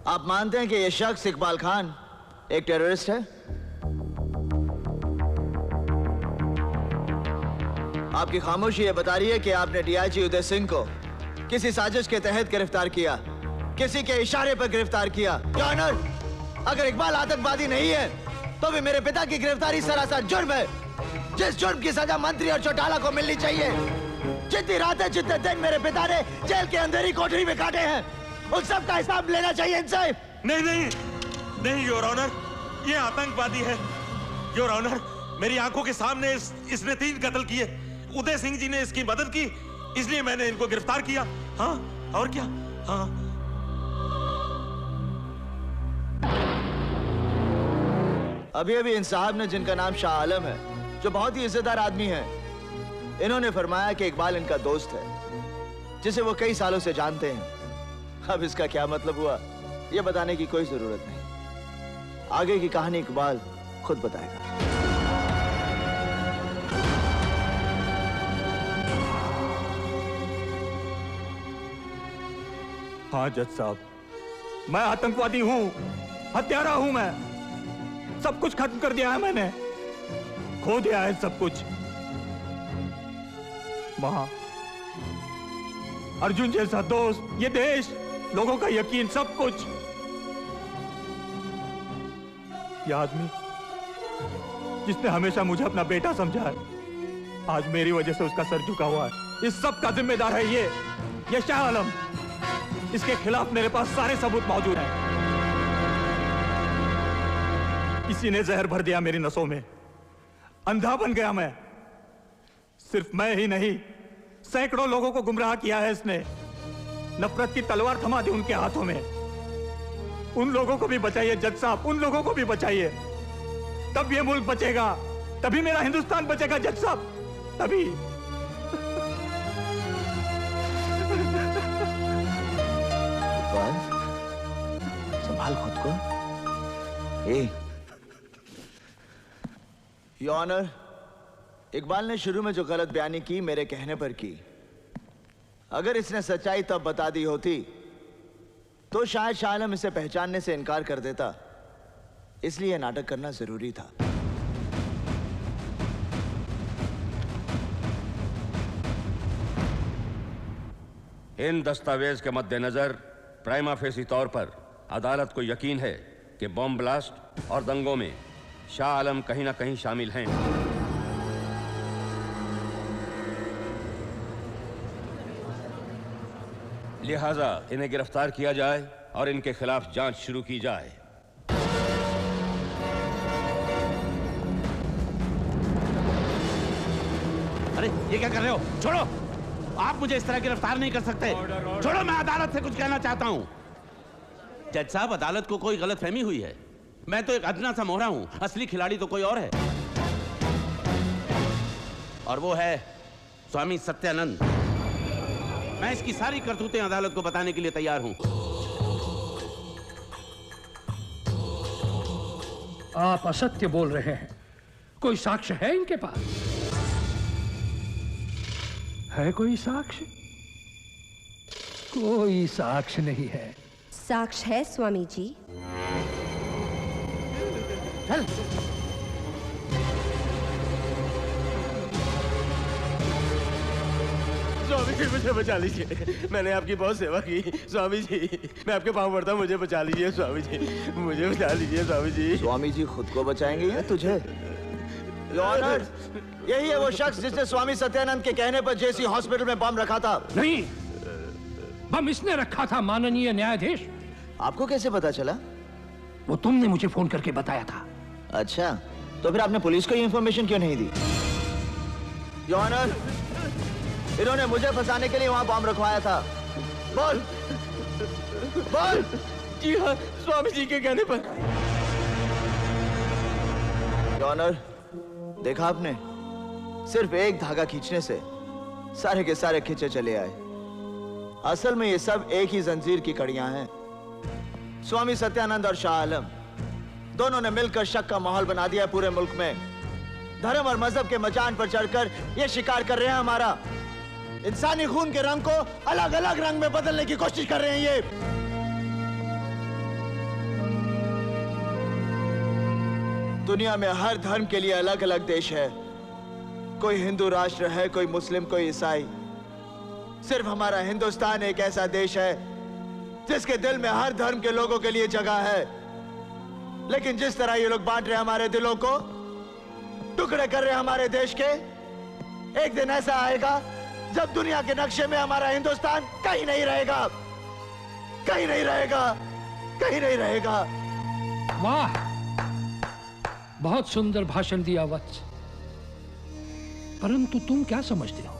आप मानते हैं कि यह शख्स इकबाल खान एक टेररिस्ट है? आपकी खामोशी ये बता रही है कि आपने डीआईजी उदय सिंह को किसी साजिश के तहत गिरफ्तार किया, किसी के इशारे पर गिरफ्तार किया। योर ऑनर, अगर इकबाल आतंकवादी नहीं है तो भी मेरे पिता की गिरफ्तारी सरासर जुर्म है, जिस जुर्म की सजा मंत्री और चौटाला को मिलनी चाहिए। जितनी रातें जितने दिन मेरे पिता ने जेल के अंधेरी कोठरी में काटे हैं, उन सब का हिसाब लेना चाहिए इनसे। नहीं नहीं नहीं योर ऑनर, ये आतंकवादी है। योर ऑनर, मेरी आंखों के सामने इसने 3 कत्ल किए। उदय सिंह जी ने इसकी मदद की, इसलिए मैंने इनको गिरफ्तार किया। हाँ, और क्या? हाँ। अभी अभी इन साहब ने, जिनका नाम शाह आलम है, जो बहुत ही इज्जतदार आदमी है, इन्होंने फरमाया कि इकबाल इनका दोस्त है, जिसे वो कई सालों से जानते हैं। अब इसका क्या मतलब हुआ, ये बताने की कोई जरूरत नहीं। आगे की कहानी इकबाल खुद बताएगा। हाँ जज साहब, मैं आतंकवादी हूं, हत्यारा हूं। मैं सब कुछ खत्म कर दिया है, मैंने खो दिया है सब कुछ। वहां अर्जुन जैसा दोस्त, ये देश, लोगों का यकीन, सब कुछ। ये आदमी जिसने हमेशा मुझे अपना बेटा समझा है, आज मेरी वजह से उसका सर झुका हुआ है। इस सब का जिम्मेदार है ये शाह आलम। इसके खिलाफ मेरे पास सारे सबूत मौजूद हैं। इसी ने जहर भर दिया मेरी नसों में, अंधा बन गया मैं। सिर्फ मैं ही नहीं, सैकड़ों लोगों को गुमराह किया है इसने। नफरत की तलवार थमा दी उनके हाथों में। उन लोगों को भी बचाइए जज साहब, उन लोगों को भी बचाइए, तब ये मुल्क बचेगा, तभी मेरा हिंदुस्तान बचेगा जज साहब, तभी। संभाल खुद को। योर ऑनर, इकबाल ने शुरू में जो गलत बयानी की, मेरे कहने पर की। अगर इसने सच्चाई तब बता दी होती तो शायद शाह आलम इसे पहचानने से इनकार कर देता। इसलिए नाटक करना जरूरी था। इन दस्तावेज के मद्देनजर प्राइमा फेसी तौर पर अदालत को यकीन है कि बॉम्ब ब्लास्ट और दंगों में शाह आलम कहीं ना कहीं शामिल हैं। लिहाजा इन्हें गिरफ्तार किया जाए और इनके खिलाफ जांच शुरू की जाए। अरे ये क्या कर रहे हो? छोड़ो, आप मुझे इस तरह गिरफ्तार नहीं कर सकते। छोड़ो, मैं अदालत से कुछ कहना चाहता हूं। जज साहब, अदालत को कोई गलतफहमी हुई है। मैं तो एक अदना सा मोहरा हूं, असली खिलाड़ी तो कोई और है, और वो है स्वामी सत्यानंद। मैं इसकी सारी करतूतें अदालत को बताने के लिए तैयार हूं। आप असत्य बोल रहे हैं। कोई साक्ष्य है इनके पास? है कोई साक्ष्य? कोई साक्ष्य नहीं है। साक्ष्य है स्वामी जी। चल। स्वामी जी मुझे बचा लीजिए, मैंने आपकी बहुत सेवा की। स्वामी जी मैं आपके पाँव पड़ता हूँ, मुझे बचा लीजिए स्वामी जी, मुझे बचा लीजिए स्वामी जी। स्वामी जी खुद को बचाएंगे या तुझे? योर ऑनर, यही है वो शख्स जिसने स्वामी सत्यानंद के कहने पर जेसी हॉस्पिटल में बम रखा था। नहीं, बम इसने रखा था माननीय न्यायाधीश। आपको कैसे पता चला? वो तुमने मुझे फोन करके बताया था। अच्छा, तो फिर आपने पुलिस को ये इंफॉर्मेशन क्यों नहीं दी? योर ऑनर, इन्होंने मुझे फंसाने के लिए वहां बम रखवाया था। बोल बोल। जी हाँ, स्वामी जी के कहने पर। योर ऑनर, देखा आपने, सिर्फ एक धागा खींचने से सारे के सारे खींचे चले आए। असल में ये सब एक ही जंजीर की कड़ियां हैं। स्वामी सत्यानंद और शाह आलम दोनों ने मिलकर शक का माहौल बना दिया है पूरे मुल्क में। धर्म और मजहब के मचान पर चढ़कर ये शिकार कर रहे हैं हमारा। इंसानी खून के रंग को अलग अलग रंग में बदलने की कोशिश कर रहे हैं ये। दुनिया में हर धर्म के लिए अलग अलग देश है। कोई हिंदू राष्ट्र है, कोई मुस्लिम, कोई ईसाई। सिर्फ हमारा हिंदुस्तान एक ऐसा देश है जिसके दिल में हर धर्म के लोगों के लिए जगह है। लेकिन जिस तरह ये लोग बांट रहे हमारे दिलों को, टुकड़े कर रहे हमारे देश के, एक दिन ऐसा आएगा जब दुनिया के नक्शे में हमारा हिंदुस्तान कहीं नहीं रहेगा, कहीं नहीं रहेगा, कहीं नहीं रहेगा। वाह, बहुत सुंदर भाषण दिया वत्स। परंतु तुम क्या समझते हो?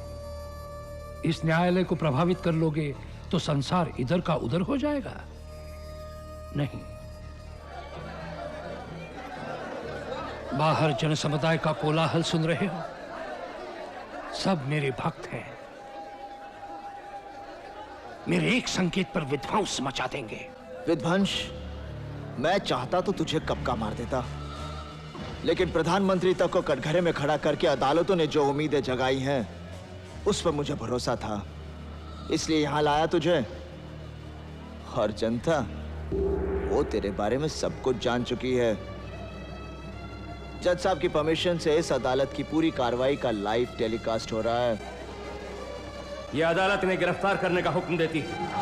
इस न्यायालय को प्रभावित कर लोगे तो संसार इधर का उधर हो जाएगा? नहीं। बाहर जन समुदाय का कोलाहल सुन रहे हो? सब मेरे भक्त हैं। मेरे एक संकेत पर विध्वंस मचा देंगे। विध्वंस? मैं चाहता तो तुझे कब का मार देता, लेकिन प्रधानमंत्री तक को कटघरे में खड़ा करके अदालतों ने जो उम्मीदें जगाई हैं उस पर मुझे भरोसा था, इसलिए यहां लाया तुझे। और जनता वो तेरे बारे में सब कुछ जान चुकी है। जज साहब की परमिशन से इस अदालत की पूरी कार्रवाई का लाइव टेलीकास्ट हो रहा है। यह अदालत ने गिरफ्तार करने का हुक्म देती है।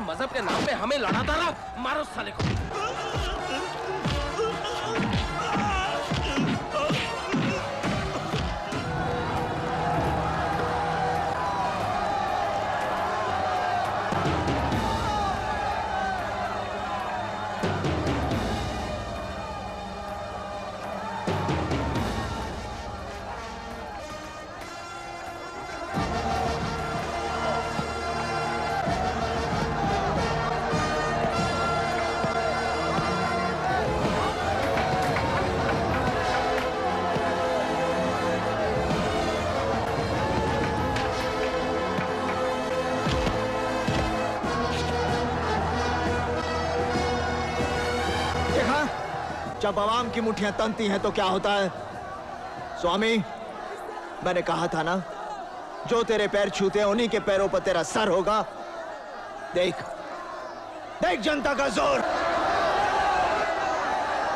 मजहब के नाम पे हमें लड़ाता रहा, मारो साले को। जब आवाम की मुट्ठियां तनती हैं तो क्या होता है? स्वामी, मैंने कहा था ना, जो तेरे पैर छूते हैं उन्हीं के पैरों पर तेरा सर होगा। देख देख जनता का जोर।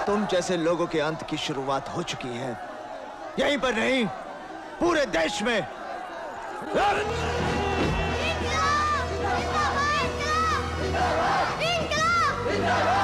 तुम जैसे लोगों के अंत की शुरुआत हो चुकी है। यहीं पर नहीं, पूरे देश में। इंकलाब!